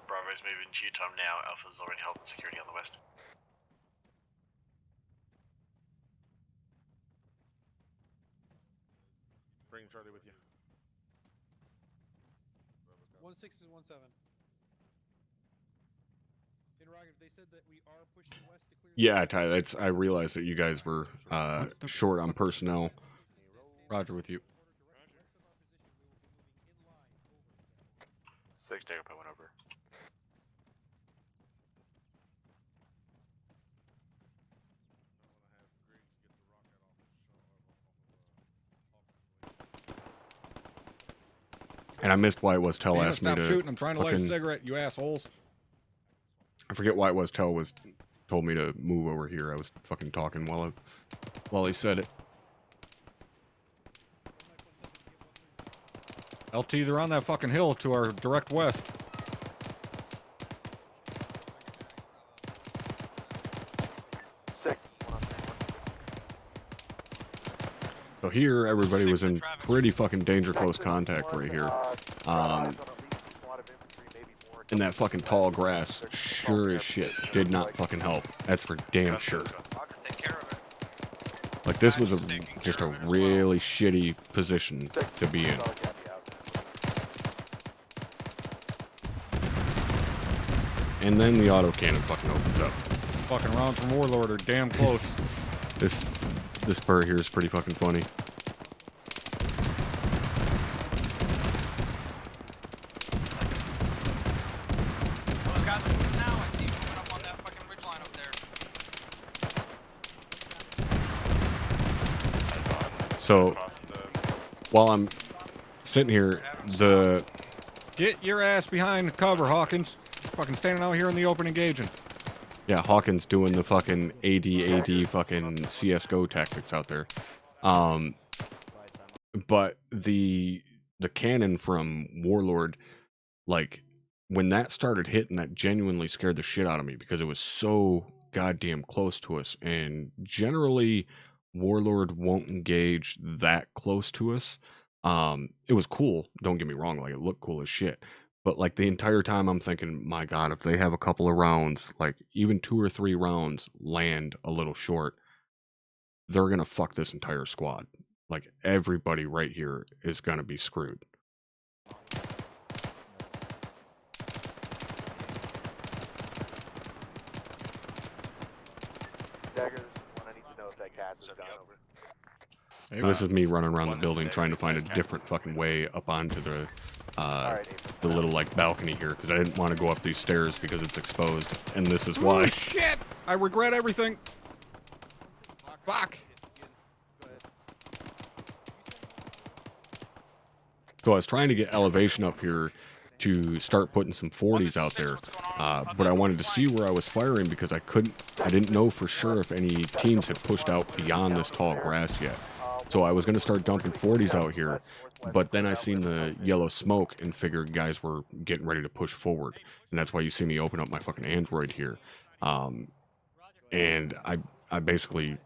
Bravo's moving to Utah now. Alpha's already held security on the west. Bring Charlie with you. 1-6 is 1-7. Interrogative, they said that we are pushing west to clear. Yeah, Ty, I realized that you guys were short on personnel. Roger with you. 6, take up, I went over. And I missed why it was Tell Damn it, asked me stop to shooting! I'm trying to light a fucking- cigarette, you assholes. I forget why it was Tell was told me to move over here. I was fucking talking while he said it. LT, they're on that fucking hill to our direct west. So here, everybody was in pretty fucking danger close contact right here. And that fucking tall grass, sure as shit, did not fucking help. That's for damn sure. Like, this was just a really shitty position to be in. And then the autocannon fucking opens up. Fucking rounds from Warlord are damn close. This spur here is pretty fucking funny. Those guys are moving now. I see you moving up on that fucking ridge line up there. So, while I'm sitting here, Get your ass behind cover, Hawkins. Fucking standing out here in the open engaging. Yeah, Hawkins doing the fucking AD fucking CSGO tactics out there. But the cannon from Warlord, like, when that started hitting, that genuinely scared the shit out of me because it was so goddamn close to us. And generally, Warlord won't engage that close to us. It was cool, don't get me wrong, like, it looked cool as shit. But, like, the entire time I'm thinking, my God, if they have a couple of rounds, like, even 2 or 3 rounds land a little short, they're gonna fuck this entire squad. Like, everybody right here is gonna be screwed. Daggers, one, I need to know if that gas is gone over. This is me running around the building trying to find a different fucking way up onto the little, like, balcony here, because I didn't want to go up these stairs because it's exposed, and this is why. Oh, shit! I regret everything. Fuck. So I was trying to get elevation up here to start putting some 40s out there, but I wanted to see where I was firing because I didn't know for sure if any teams had pushed out beyond this tall grass yet. So I was going to start dumping 40s out here, but then I seen the yellow smoke and figured guys were getting ready to push forward, and that's why you see me open up my fucking Android here. And I basically,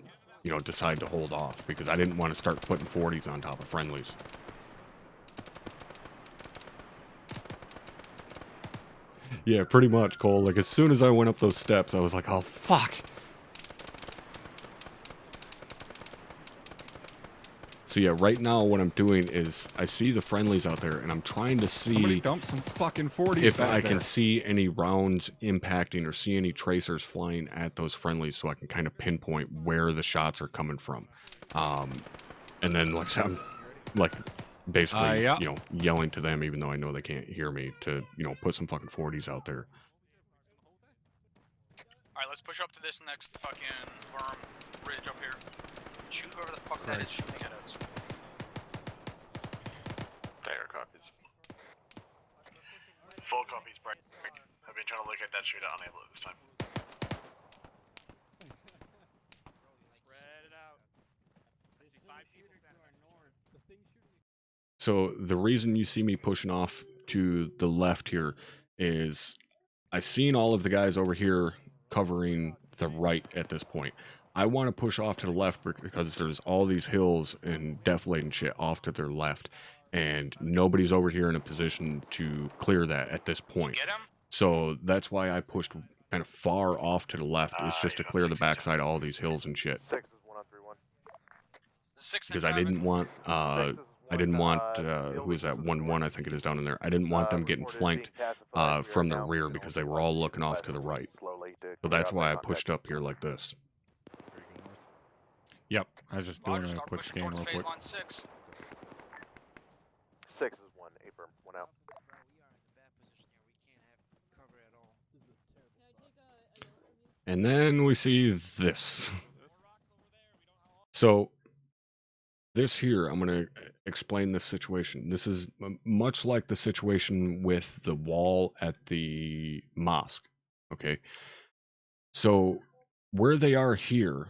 you know, decided to hold off because I didn't want to start putting 40s on top of friendlies. Yeah, pretty much, Cole. Like, as soon as I went up those steps, I was like, oh, fuck. So yeah, right now what I'm doing is I see the friendlies out there, and I'm trying to see Somebody dump some fucking 40s if back I there. can see any rounds impacting or see any tracers flying at those friendlies, so I can kind of pinpoint where the shots are coming from. And then like I'm like basically yeah. you know, yelling to them even though I know they can't hear me to, you know, put some fucking 40s out there. Alright, let's push up to this next fucking worm ridge up here. Shoot whoever the fuck that is shooting at us. Dire copies. Full copies, Brian. I've been trying to locate that shooter, unable at this time. Spread it out. I see 5 people standing there. So the reason you see me pushing off to the left here is I seen all of the guys over here covering the right at this point. I want to push off to the left because there's all these hills and deflating shit off to their left, and nobody's over here in a position to clear that at this point. So that's why I pushed kind of far off to the left, is just to clear the backside of all these hills and shit. 6 is 1 on 3-1. Because I didn't want who is that 1-1 I think it is down in there. I didn't want them getting flanked from the rear because they were all looking off to the right. So that's why I pushed up here like this. Yep, I was just doing a quick scan real quick. 6 is 1, Abram, 1 out. And then we see this. So this here, I'm going to explain this situation. This is much like the situation with the wall at the mosque. Okay. So where they are here,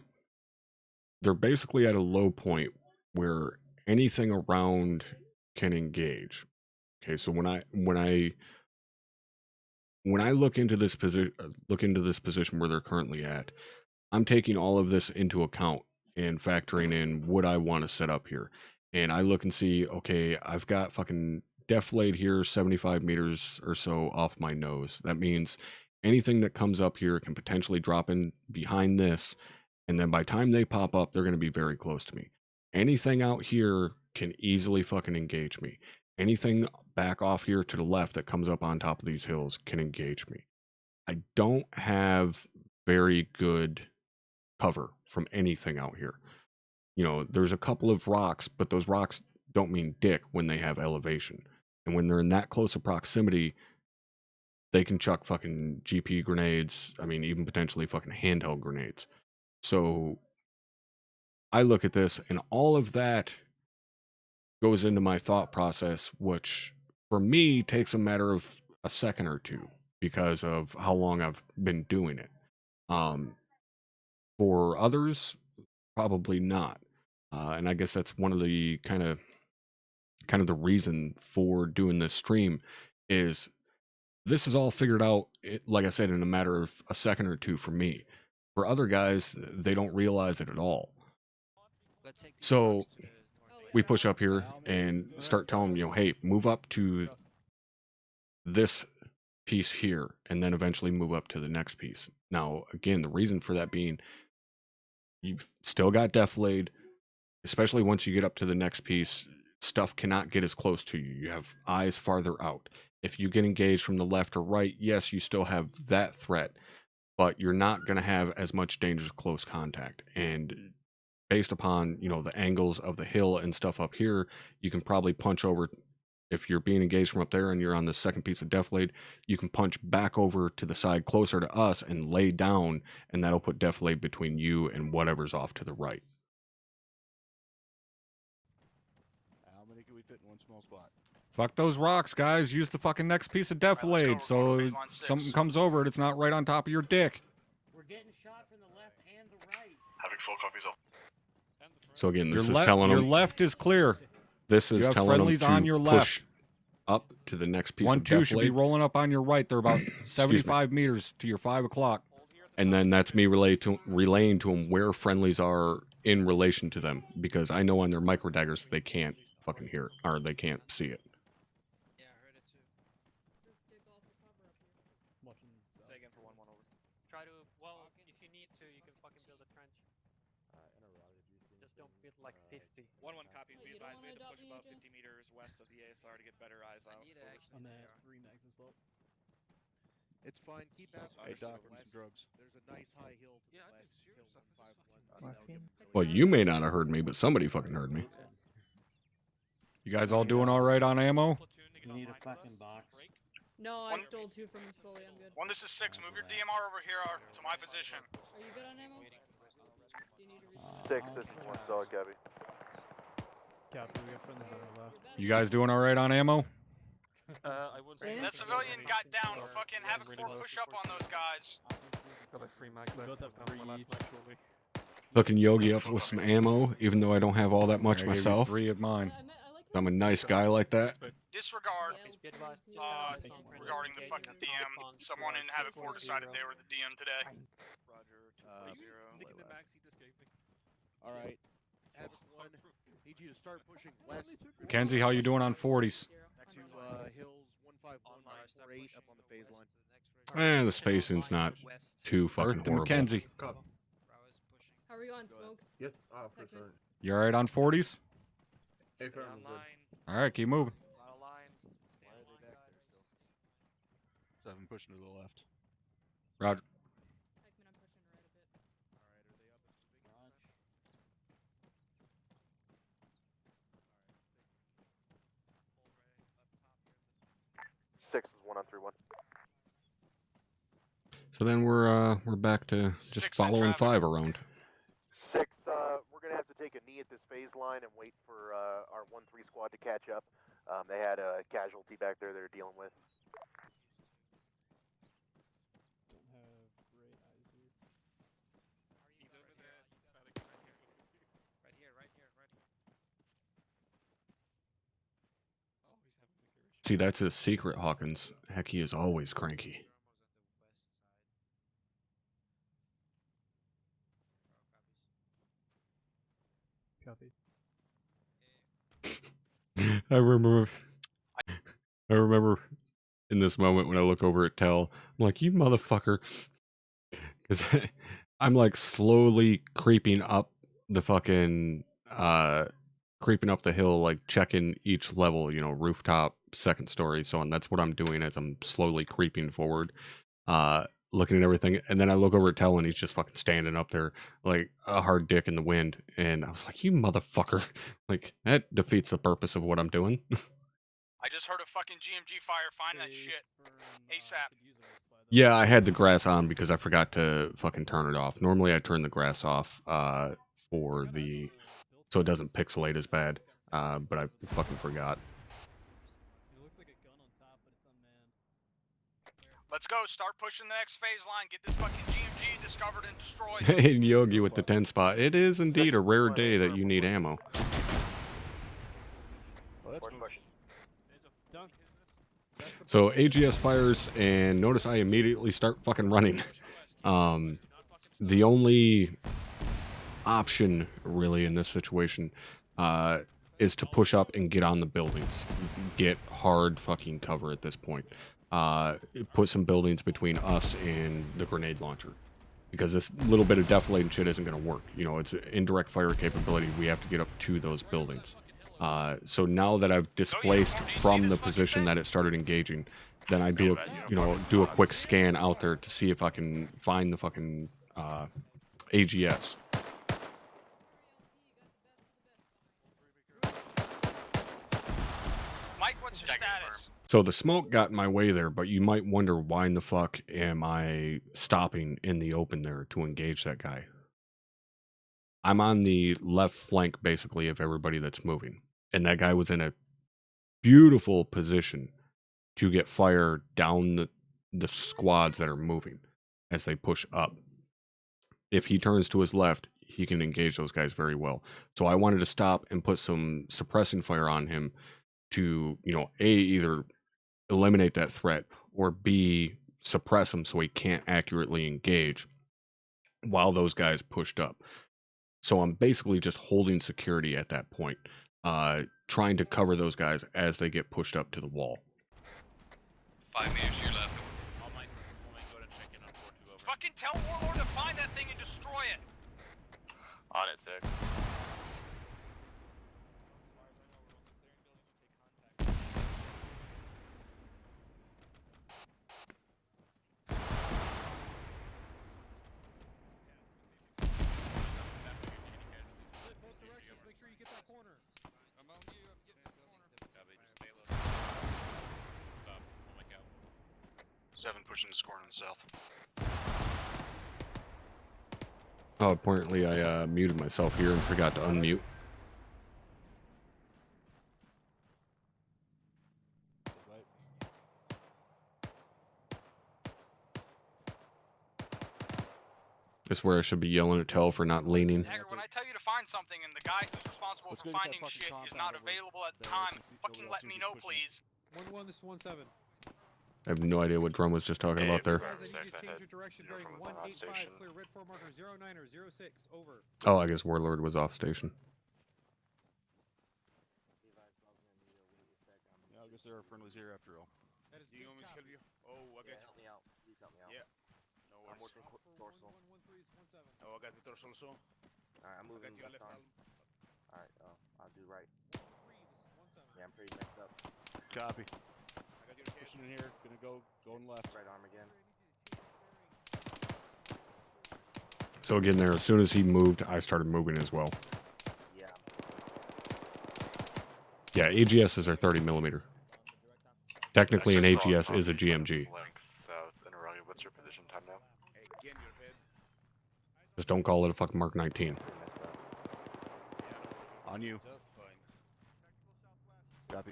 they're basically at a low point where anything around can engage. Okay. So when I look into this position where they're currently at, I'm taking all of this into account and factoring in what I want to set up here. And I look and see, okay, I've got fucking deflate here 75 meters or so off my nose. That means anything that comes up here can potentially drop in behind this. And then by the time they pop up, they're going to be very close to me. Anything out here can easily fucking engage me. Anything back off here to the left that comes up on top of these hills can engage me. I don't have very good cover from anything out here. You know, there's a couple of rocks, but those rocks don't mean dick when they have elevation. And when they're in that close of proximity, they can chuck fucking GP grenades. I mean, even potentially fucking handheld grenades. So I look at this, and all of that goes into my thought process, which for me takes a matter of a second or two because of how long I've been doing it. For others, probably not. And I guess that's one of the kind of the reason for doing this stream is this is all figured out, like I said, in a matter of a second or two for me. For other guys, they don't realize it at all. So we push up here and start telling them, you know, hey, move up to this piece here and then eventually move up to the next piece. Now, again, the reason for that being you've still got deflated, especially once you get up to the next piece, stuff cannot get as close to you. You have eyes farther out. If you get engaged from the left or right, yes, you still have that threat, but you're not going to have as much dangerous close contact. And based upon, you know, the angles of the hill and stuff up here, you can probably punch over. If you're being engaged from up there and you're on the second piece of deflate, you can punch back over to the side closer to us and lay down, and that'll put deflate between you and whatever's off to the right. How many can we fit in one small spot? Fuck those rocks, guys. Use the fucking next piece of deflate so something comes over it. It's not right on top of your dick. We're getting shot from the left and the right. Having 4 copies of. So again, this is telling your them left is clear. This is you have telling them friendlies to on your push left. up to the next piece 1, of 2 should be deflate. rolling up on your right. They're about 75 meters to your 5 o'clock. And then that's me relaying to them where friendlies are in relation to them, because I know on their micro daggers they can't fucking hear it, or they can't see it. Yeah, I heard it too. Say again for 1-1 over. Try to, well, if you need to, you can fucking build a trench. Just don't build like 50. 1-1 copies. Be advised, we had to push about 50 meters west of the ASR to get better eyes out. I'm at 3 mags as well. It's fine. Keep asking. Hey, Doc, for some drugs. There's a nice high hill to the west. Hill 151. Well, you may not have heard me, but somebody fucking heard me. You guys all doing all right on ammo? You need a fucking box. No, I stole 2 from Sully. I'm good. 1, this is 6. Move your DMR over here to my position. Are you good on ammo? Do you need to reach 6, this is 1 solid, Gabby. Copy, we got friendlies on the left. You guys doing all right on ammo? I would say That civilian got down. Fucking have a 4 push up on those guys. got like 3 mags left. Both have 3 each. Hooking Yogi up with some ammo, even though I don't have all that much I gave you myself. 3 of mine. I'm a nice guy like that. Disregard. Regarding the fucking DM, someone in Havoc 4 decided they were the DM today. Roger, 240. All right. Havoc 1, need you to start pushing west. Mackenzie, how you doing on 40s? To hills 151, 148 up on the phase line. The spacing's not too fucking Earth to horrible. Mackenzie. How are you on smokes? Yes, for sure. You all right on 40s? Stay online. All right, keep moving. Not a line. Stay in line, guys. 7 pushing to the left. Roger. Heckman, I'm pushing right a bit. Alright, are they up and moving? 6 is 1 on 3-1. So then we're back to just following 5 around. 6, we're going to have to take a knee at this phase line and wait for our 1-3 squad to catch up. They had a casualty back there they're dealing with. See, that's his secret, Hawkins. Heck, he is always cranky. Copy. I remember in this moment when I look over at Tell, I'm like, you motherfucker. Because I'm like slowly creeping up the fucking, creeping up the hill, like checking each level, you know, rooftop, second story, so on. That's what I'm doing as I'm slowly creeping forward, looking at everything. And then I look over at Tell and he's just fucking standing up there like a hard dick in the wind. And I was like, you motherfucker. Like, that defeats the purpose of what I'm doing. I just heard a fucking GMG fire. Find that shit. ASAP. Yeah, I had the grass on because I forgot to fucking turn it off. Normally I turn the grass off for the so it doesn't pixelate as bad, but I fucking forgot. It looks like a gun on top, but it's unmanned. Let's go. Start pushing the next phase line. Get this fucking GMG discovered and destroyed. And Yogi with the 10 spot. It is indeed a rare day that you need ammo. So AGS fires, and notice I immediately start fucking running. The only option really in this situation is to push up and get on the buildings. Get hard fucking cover at this point. Put some buildings between us and the grenade launcher. Because this little bit of deflating shit isn't going to work. You know, it's indirect fire capability. We have to get up to those buildings. So now that I've displaced from the position that it started engaging, then I do a quick scan out there to see if I can find the fucking AGS. Mike, what's your status? So the smoke got in my way there, but you might wonder why in the fuck am I stopping in the open there to engage that guy? I'm on the left flank basically of everybody that's moving. And that guy was in a beautiful position to get fire down the squads that are moving as they push up. If he turns to his left, he can engage those guys very well. So I wanted to stop and put some suppressing fire on him to, you know, A, either eliminate that threat, or B, suppress him so he can't accurately engage while those guys pushed up. So I'm basically just holding security at that point, trying to cover those guys as they get pushed up to the wall. 5 meters to your left. All mics is when we go to check in on 4-2 over. Fucking tell Warlord to find that thing and destroy it. On it, Zach. Both directions, make sure you get that corner. I'm on you, I'm getting the corner. Copy, just stay low. Stop. Oh my god. 7 pushing the score on the south. Oh, apparently I muted myself here and forgot to unmute. This is where I should be yelling at Tell for not leaning. Haggard, when I tell you to find something and the guy who's responsible for finding shit is not available at the time, fucking let me know, please. 1-1, this is 1-7. I have no idea what Drum was just talking about there. Guys, I need you to change your direction bearing 185, clear red 4 marker 09 or 06, over. Oh, I guess Warlord was off station. Yeah, I guess there are friendlies here after all. That is Do you want me to help you? Oh, I got you. Help me out. Please help me out. Yeah. No worries. I'm working dorsal. 113 is 17. Oh, I got the dorsal also. Alright, I'm moving left arm. Alright, I'll do right. Yeah, I'm pretty messed up. Copy. Pushing in here, going left. Right arm again. So again there, as soon as he moved, I started moving as well. Yeah. Yeah, AGSs are 30mm. Technically an AGS is a GMG. South in Aurelia. What's your position time now? Just don't call it a fucking Mark 19. On you. Just fine. Copy.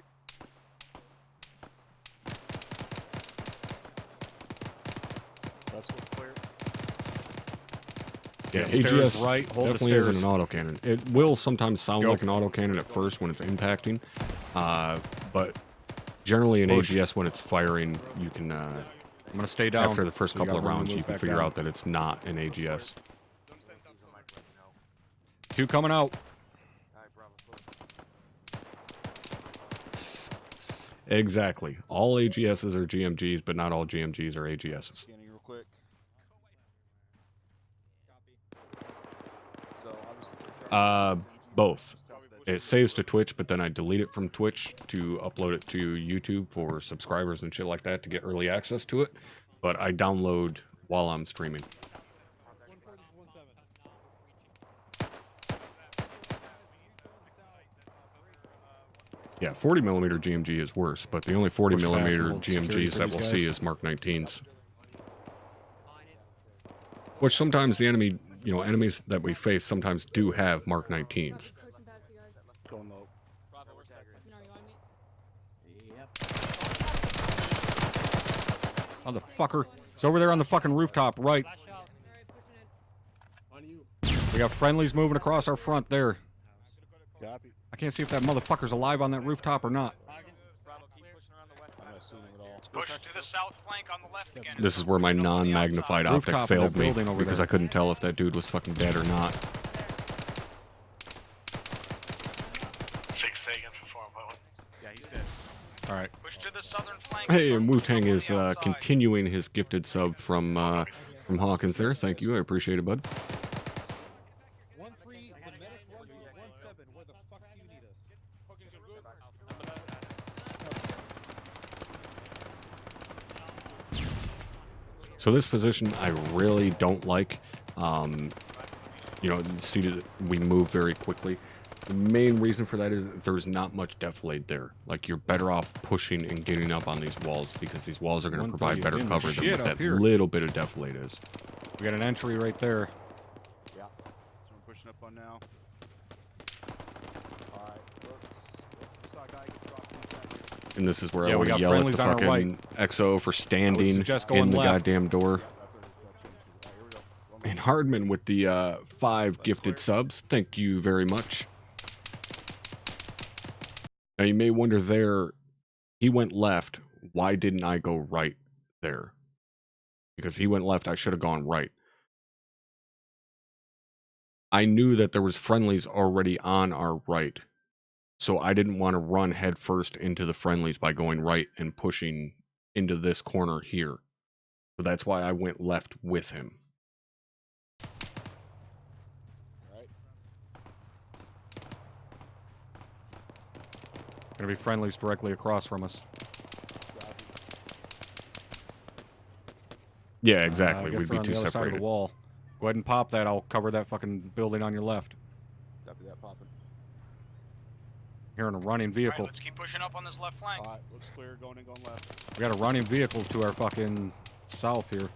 That's clear. Yeah, Stairs AGS right, hold the definitely isn't an stairs. autocannon. It will sometimes sound Go. like an autocannon at first when it's impacting, but generally in Push. AGS when it's firing, you can, I'm gonna stay down. after the first so you couple got of room to rounds, move you can back figure down. out that it's not an AGS. 2 coming out. Exactly. All AGSs are GMGs, but not all GMGs are AGSs. Scanning real quick. So obviously Both. It saves to Twitch, but then I delete it from Twitch to upload it to YouTube for subscribers and shit like that to get early access to it. But I download while I'm streaming. Yeah, 40mm GMG is worse, but the only 40mm GMGs that we'll see is Mark 19s. Which sometimes the enemy, enemies that we face sometimes do have Mark 19s. going low. Motherfucker. It's over there on the fucking rooftop, right. We got friendlies moving across our front there. Copy. I can't see if that motherfucker's alive on that rooftop or not. Push to the south flank on the left again. This is where my non-magnified optic Rooftop in that failed me building over because there. I couldn't tell if that dude was fucking dead or not. 6 taken for 4.1. Yeah, he's dead. Alright. Push to the southern flank. Hey, and Wu-Tang is continuing his gifted sub from Hawkins there. Thank you, I appreciate it, bud. 1-3, the medic 1-7. Where the fuck do you need us? So this position I really don't like. See that we move very quickly. The main reason for that is that there's not much deflate there. Like, you're better off pushing and getting up on these walls because these walls are going to provide better cover than what that little bit of deflate is. We got an entry right there. Yeah. So we're pushing up on now. Alright, saw a guy get dropped in the back here. And this is where Yeah, I we want to got yell at the friendlies on our fucking XO for standing suggest in going the left. goddamn door. Here we go. And Hardman with the 5 gifted subs. Thank you very much. Now you may wonder there, he went left. Why didn't I go right there? Because he went left, I should have gone right. I knew that there was friendlies already on our right. So I didn't want to run headfirst into the friendlies by going right and pushing into this corner here. So that's why I went left with him. Gonna be friendlies directly across from us. Yeah, exactly. I guess We'd they're be on too the other side of separated. the wall. Go ahead and pop that. I'll cover that fucking building on your left. Copy that popping. Hearing a running vehicle. Alright, let's keep pushing up on this left flank. Alright, looks clear. Going in, going left. We got a running vehicle to our fucking south here.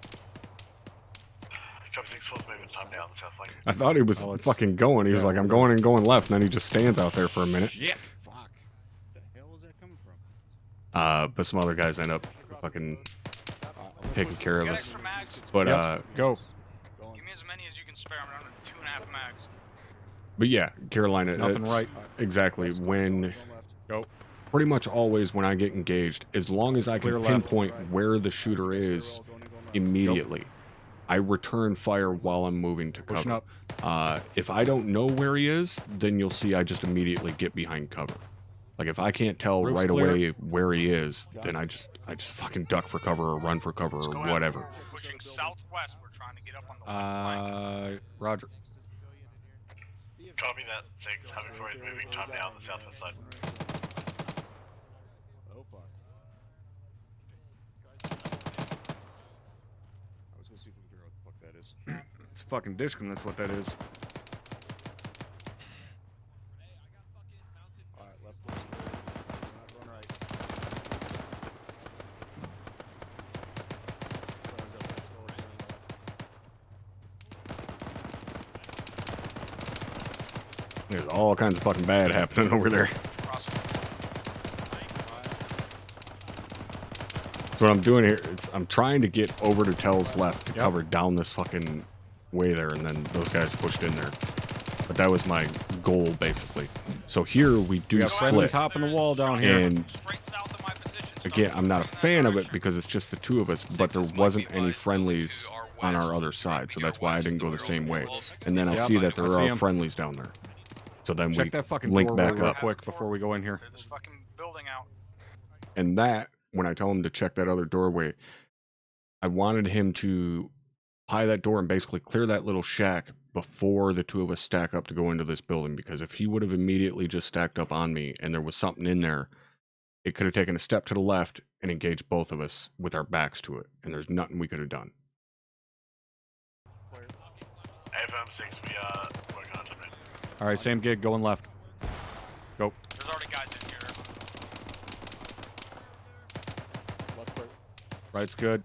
Cover 6 force movement time now on the south flank. I thought he was fucking going. He was like, I'm going and going left. And then he just stands out there for a minute. Shit. Fuck. The hell is that coming from? But some other guys end up fucking taking care of Got us. extra mags? But, go. Give me as many as you can spare. I'm down to 2.5 mags. But yeah, Carolina. Nothing it's- right. Exactly. When Go. pretty much always when I get engaged, as long as I Clear can left. pinpoint where the shooter is immediately, I return fire while I'm moving to Pushing cover. up. If I don't know where he is, then you'll see I just immediately get behind cover. Like if I can't tell Roof's right clear. away where he is, then I just fucking duck for cover or run for cover or whatever. Pushing southwest. We're trying to get up on the left flank. Roger. Copy that. 6. Having 4 is moving time now on the southwest side. Oh fuck. I was gonna see if we can figure out what the fuck that is. It's fucking Dishcom, that's what that is. Alright, left one. Run right. There's all kinds of fucking bad happening over there. So what I'm doing here is I'm trying to get over to Tell's left to cover down this fucking way there, and then those guys pushed in there. But that was my goal, basically. So here we do split. Hopping the wall down here. And again, I'm not a fan of it because it's just the two of us, but there wasn't any friendlies on our other side, so that's why I didn't go the same way. And then I see that there are friendlies down there. So then Check we that fucking link doorway back real up. quick before we go in here. This fucking building out. And that, when I tell him to check that other doorway, I wanted him to pie that door and basically clear that little shack before the two of us stack up to go into this building, because if he would have immediately just stacked up on me and there was something in there, it could have taken a step to the left and engaged both of us with our backs to it, and there's nothing we could have done. AFM6, we are working on limit. All right, same gig, going left. Go. There's already guys in here. Right's good.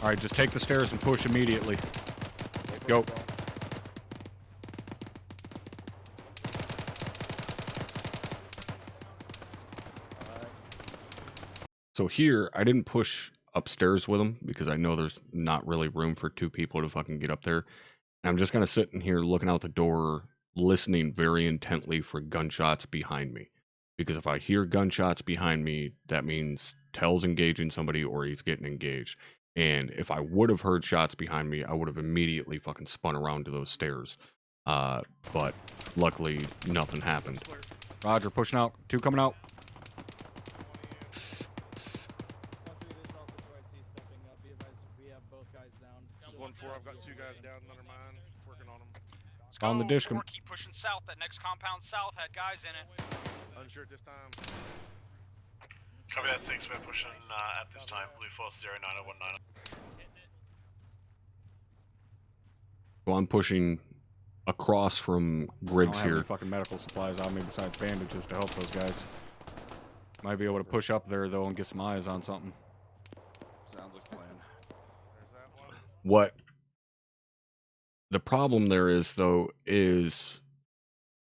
All right, just take the stairs and push immediately. Go. So here, I didn't push upstairs with him because I know there's not really room for two people to fucking get up there. And I'm just kind of sitting here looking out the door, listening very intently for gunshots behind me. Because if I hear gunshots behind me, that means Tell's engaging somebody or he's getting engaged. And if I would have heard shots behind me, I would have immediately fucking spun around to those stairs. But luckily, nothing happened. Roger, pushing out. Two coming out. I've got two guys down under mine, working on them. On the dish. Keep pushing south. That next compound south had guys in it. Unsure at this time. Copy that 6, we're pushing at this time, Blue Force 09019. So I'm pushing across from Griggs I don't have here. any fucking medical supplies on me besides bandages to help those guys. Might be able to push up there though and get some eyes on something. Sounds like a plan. There's that one. What the problem there is, though, is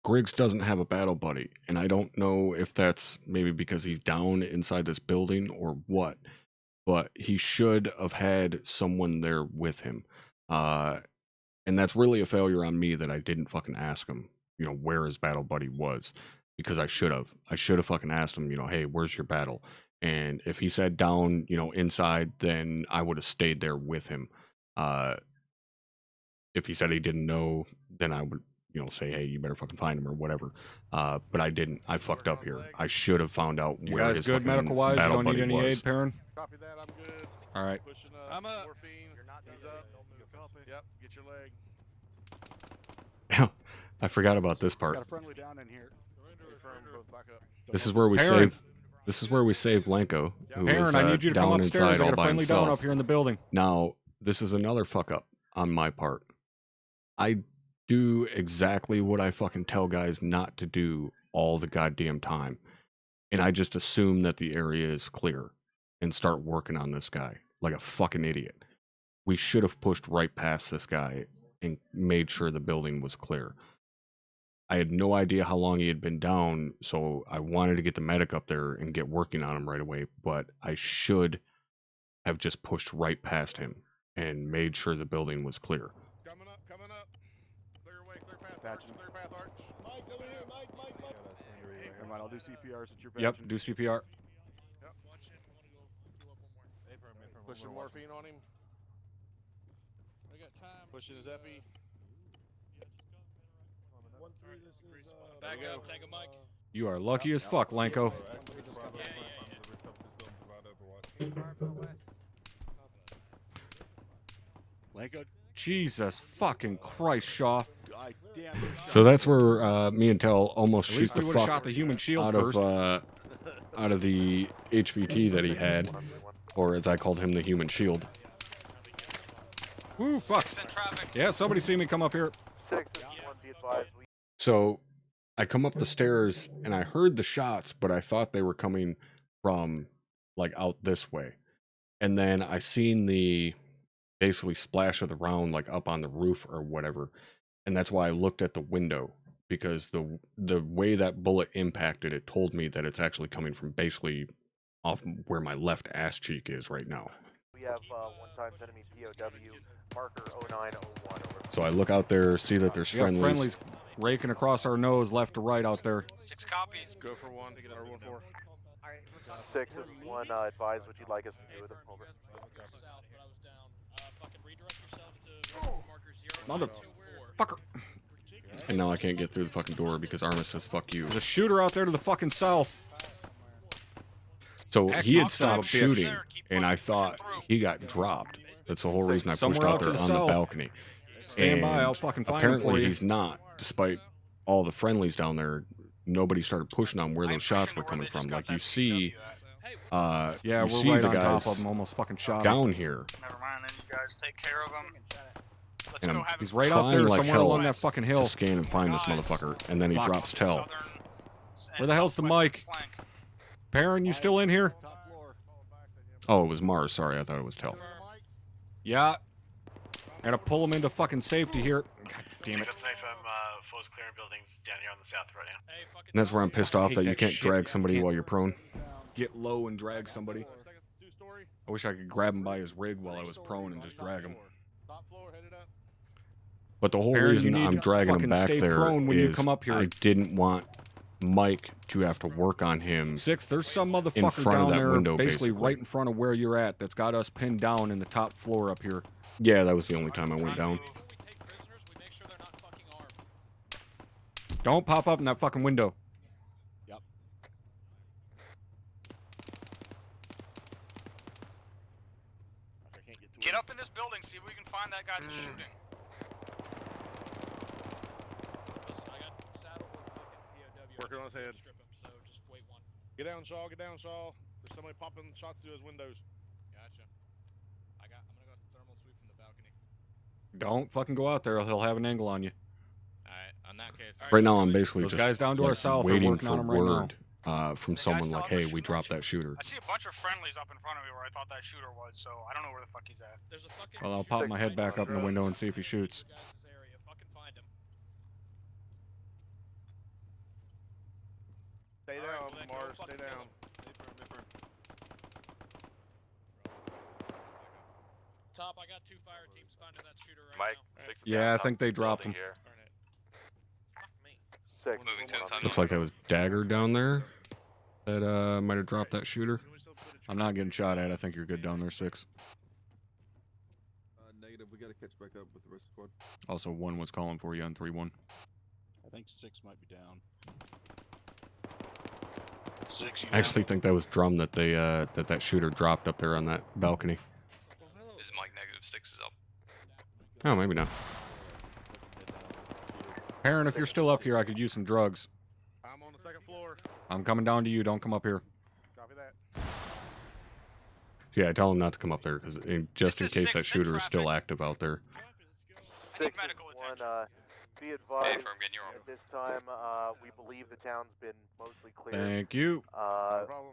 Griggs doesn't have a battle buddy. And I don't know if that's maybe because he's down inside this building or what. But he should have had someone there with him. And that's really a failure on me that I didn't fucking ask him, where his battle buddy was. Because I should have. I should have fucking asked him, hey, where's your battle? And if he said down, inside, then I would have stayed there with him. If he said he didn't know, then I would, say, hey, you better fucking find him or whatever. But I didn't. I fucked up here. I should have found out You where guys his good fucking medical wise? You battle don't need buddy any was. aid, Perrin? Copy that, I'm good. All right. Pushing I'm up. morphine. You're not He's up. Copy. Yep, get your leg. I forgot about this part. Got a friendly down in here. Both back up. This is where we Perrin. save. This is where we save Lenko, who Perrin, is I need you to come down upstairs. inside I all got a by friendly down himself. up here in the building. Now, this is another fuck up on my part. I do exactly what I fucking tell guys not to do all the goddamn time. And I just assume that the area is clear and start working on this guy like a fucking idiot. We should have pushed right past this guy and made sure the building was clear. I had no idea how long he had been down, so I wanted to get the medic up there and get working on him right away, but I should have just pushed right past him and made sure the building was clear. Coming up, coming up. Clear way, clear path arch, clear path arch. Mike, over here, Mike. Never mind, I'll do CPR since you're patching. Yep, do CPR. Yep. Pushing morphine on him. I got time. Pushing his epi. Back up, take a mic. You are lucky as fuck, Lenko. Lenko. Jesus fucking Christ, Shaw. So that's where me and Tell almost At shoot least the we would've fuck shot the human shield out first. of out of the HVT that he had, or as I called him, the human shield. Ooh, fuck. Yeah, somebody see me come up here. 6 and 1, be advised. So I come up the stairs and I heard the shots, but I thought they were coming from like out this way. And then I seen the basically splash of the round like up on the roof or whatever. and that's why I looked at the window, because the way that bullet impacted it told me that it's actually coming from basically off where my left ass cheek is right now. We have 1 times enemy POW, marker 0901 over. So I look out there, see that there's We got friendlies. friendlies raking across our nose left to right out there. 6 copies. Go for 1 to get our 1-4. 6 is 1, advise what you'd like us to do with them, over. Motherfucker. And now I can't get through the fucking door because ArmA says fuck you. There's a shooter out there to the fucking south. So Heck, he had I'll son of a stopped bitch. shooting, and I thought he got dropped. That's the whole reason I pushed Somewhere out out to there the on the south. balcony. Stand by, And I'll fucking find him apparently for you. he's not, despite all the friendlies down there. Nobody started pushing on where those shots were coming from. Like you see, Yeah, you we're see right the on top guys of him, almost fucking shot him. down here. Never mind, then you guys take care of them. Let's And go I'm have He's it. right out trying there like somewhere hell along that fucking hill. to scan and find this motherfucker, and then he Fuck. drops tell. Where the hell's the mic? Perrin, you still in here? Oh, it was Mars. Sorry, I thought it was tell. Yeah. Gotta pull him into fucking safety here. God damn it. That's safe from force clearing buildings down here on the south right now. And that's where I'm pissed off hate that you that can't shit. drag somebody Can't- while you're prone. Get low and drag somebody. I wish I could grab him by his rig while I was prone and just drag him. But the whole Perrin, you reason need I'm to dragging him fucking back stay there prone when you is come up here. I didn't want Mike to have to work on him. 6, there's some motherfucker in front down of that there window, basically basically. right in front of where you're at that's got us pinned down in the top floor up here. Yeah, that was the only time I went down. Don't pop up in that fucking window. Yep. Get up in this building, see if we can find that guy that's shooting. Listen, I got saddled with fucking POW. Working on his head. Strip him, so just wait one. Get down, Shaw. Get down, Shaw. There's somebody popping shots through his windows. Gotcha. I'm gonna go thermal sweep from the balcony. Don't fucking go out there. He'll have an angle on you. Alright, on that case. Right now, I'm basically Those just guys down to our like, south are waiting working for on him right now. word from someone like, "Hey, we dropped that shooter." I see a bunch of friendlies up in front of me where I thought that shooter was, so I don't know where the fuck he's at. There's a fucking Well, I'll pop my head back up in the window and see if he shoots. Fucking find him. Stay down, Mars. Stay down. Top, I got 2 fire teams finding that shooter right Mike, now. 6 Yeah, I top think they dropped building him. here. 6. Moving to the tunnel. Looks like that was Dagger down there that might have dropped that shooter. I'm not getting shot at. I think you're good down there, 6. Negative. We gotta catch back up with the rest of the squad. Also, 1 was calling for you on 3-1. I think 6 might be down. 6, you I actually think that was drum that they that shooter dropped up there on that balcony. Is Mike negative? 6 is up. Oh, maybe not. Perrin, if you're still up here, I could use some drugs. I'm on the 2nd floor. I'm coming down to you. Don't come up here. Copy that. Yeah, tell him not to come up there because just in case that shooter is still active out there. 6 is 1, be advised, Firm, getting your at this time, we believe the town's been mostly cleared. Thank you.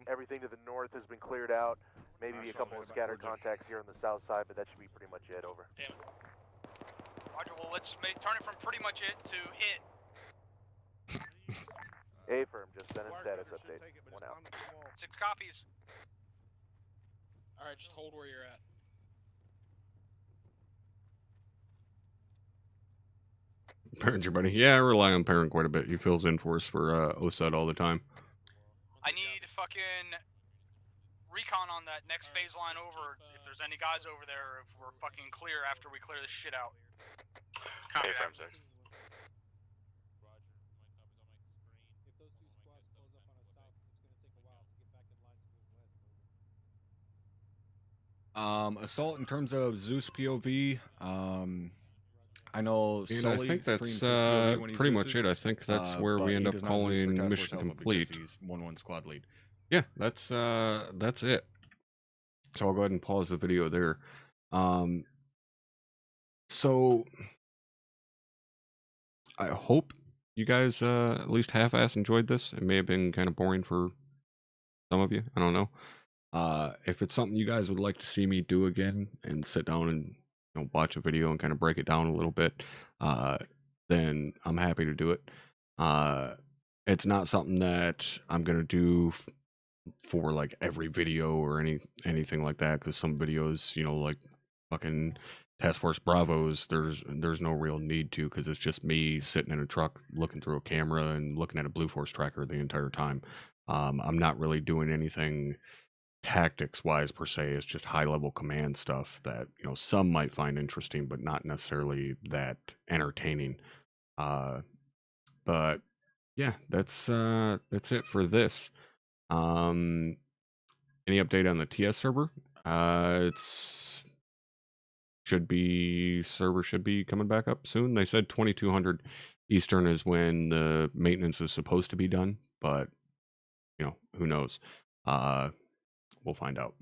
Everything to the north has been cleared out. Maybe a couple of scattered contacts here on the south side, but that should be pretty much it, over. Damn it. Roger, well, let's turn it from pretty much it to it. A-firm, just send in status update. 1 out. 6 copies. Alright, just hold where you're at. Parent's your buddy. Yeah, I rely on Parent quite a bit. He fills in for us for OSUD all the time. I need fucking recon on that next phase line over. If there's any guys over there, if we're fucking clear after we clear this shit out. Copy that. 6. Assault in terms of Zeus POV. I know And Sully I think that's streams his POV when he pretty much Zeus's, it. I think that's where but we end he up does not Zeus for calling Task mission Force Alpha complete. because he's 1-1 squad lead. Yeah, that's it. So I'll go ahead and pause the video there. So I hope you guys at least half-ass enjoyed this. It may have been kind of boring for some of you. I don't know. If it's something you guys would like to see me do again and sit down and watch a video and kind of break it down a little bit, then I'm happy to do it. It's not something that I'm gonna do for like every video or anything like that, because some videos, you know, like fucking Task Force Bravos, there's no real need to, because it's just me sitting in a truck looking through a camera and looking at a Blue Force tracker the entire time. I'm not really doing anything tactics wise per se. It's just high level command stuff that, you know, some might find interesting but not necessarily that entertaining. But yeah, that's it for this. Any update on the TS server? Server should be coming back up soon. They said 2200 Eastern is when the maintenance is supposed to be done, but you know, who knows? We'll find out.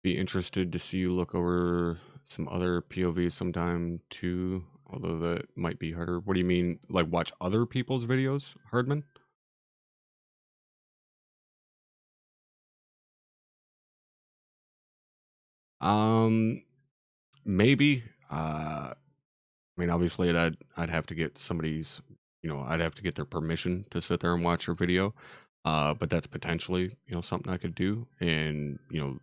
Be interested to see you look over some other POVs sometime too, although that might be harder. What do you mean, like watch other people's videos, Hardman? Maybe. I mean, obviously, I'd have to get somebody's, you know, I'd have to get their permission to sit there and watch their video. But that's potentially, you know, something I could do, and you know,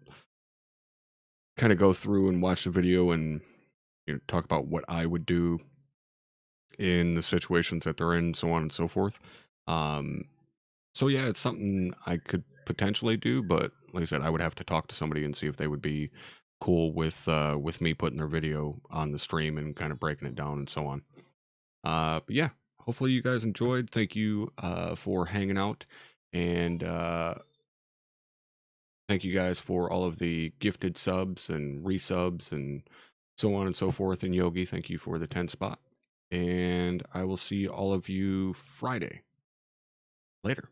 kind of go through and watch the video and, you know, talk about what I would do in the situations that they're in, so on and so forth. So yeah, it's something I could potentially do, but like I said, I would have to talk to somebody and see if they would be cool with me putting their video on the stream and kind of breaking it down and so on. But yeah, hopefully you guys enjoyed. Thank you for hanging out, and thank you guys for all of the gifted subs and resubs and so on and so forth. And Yogi, thank you for the 10 spot. And I will see all of you Friday. Later.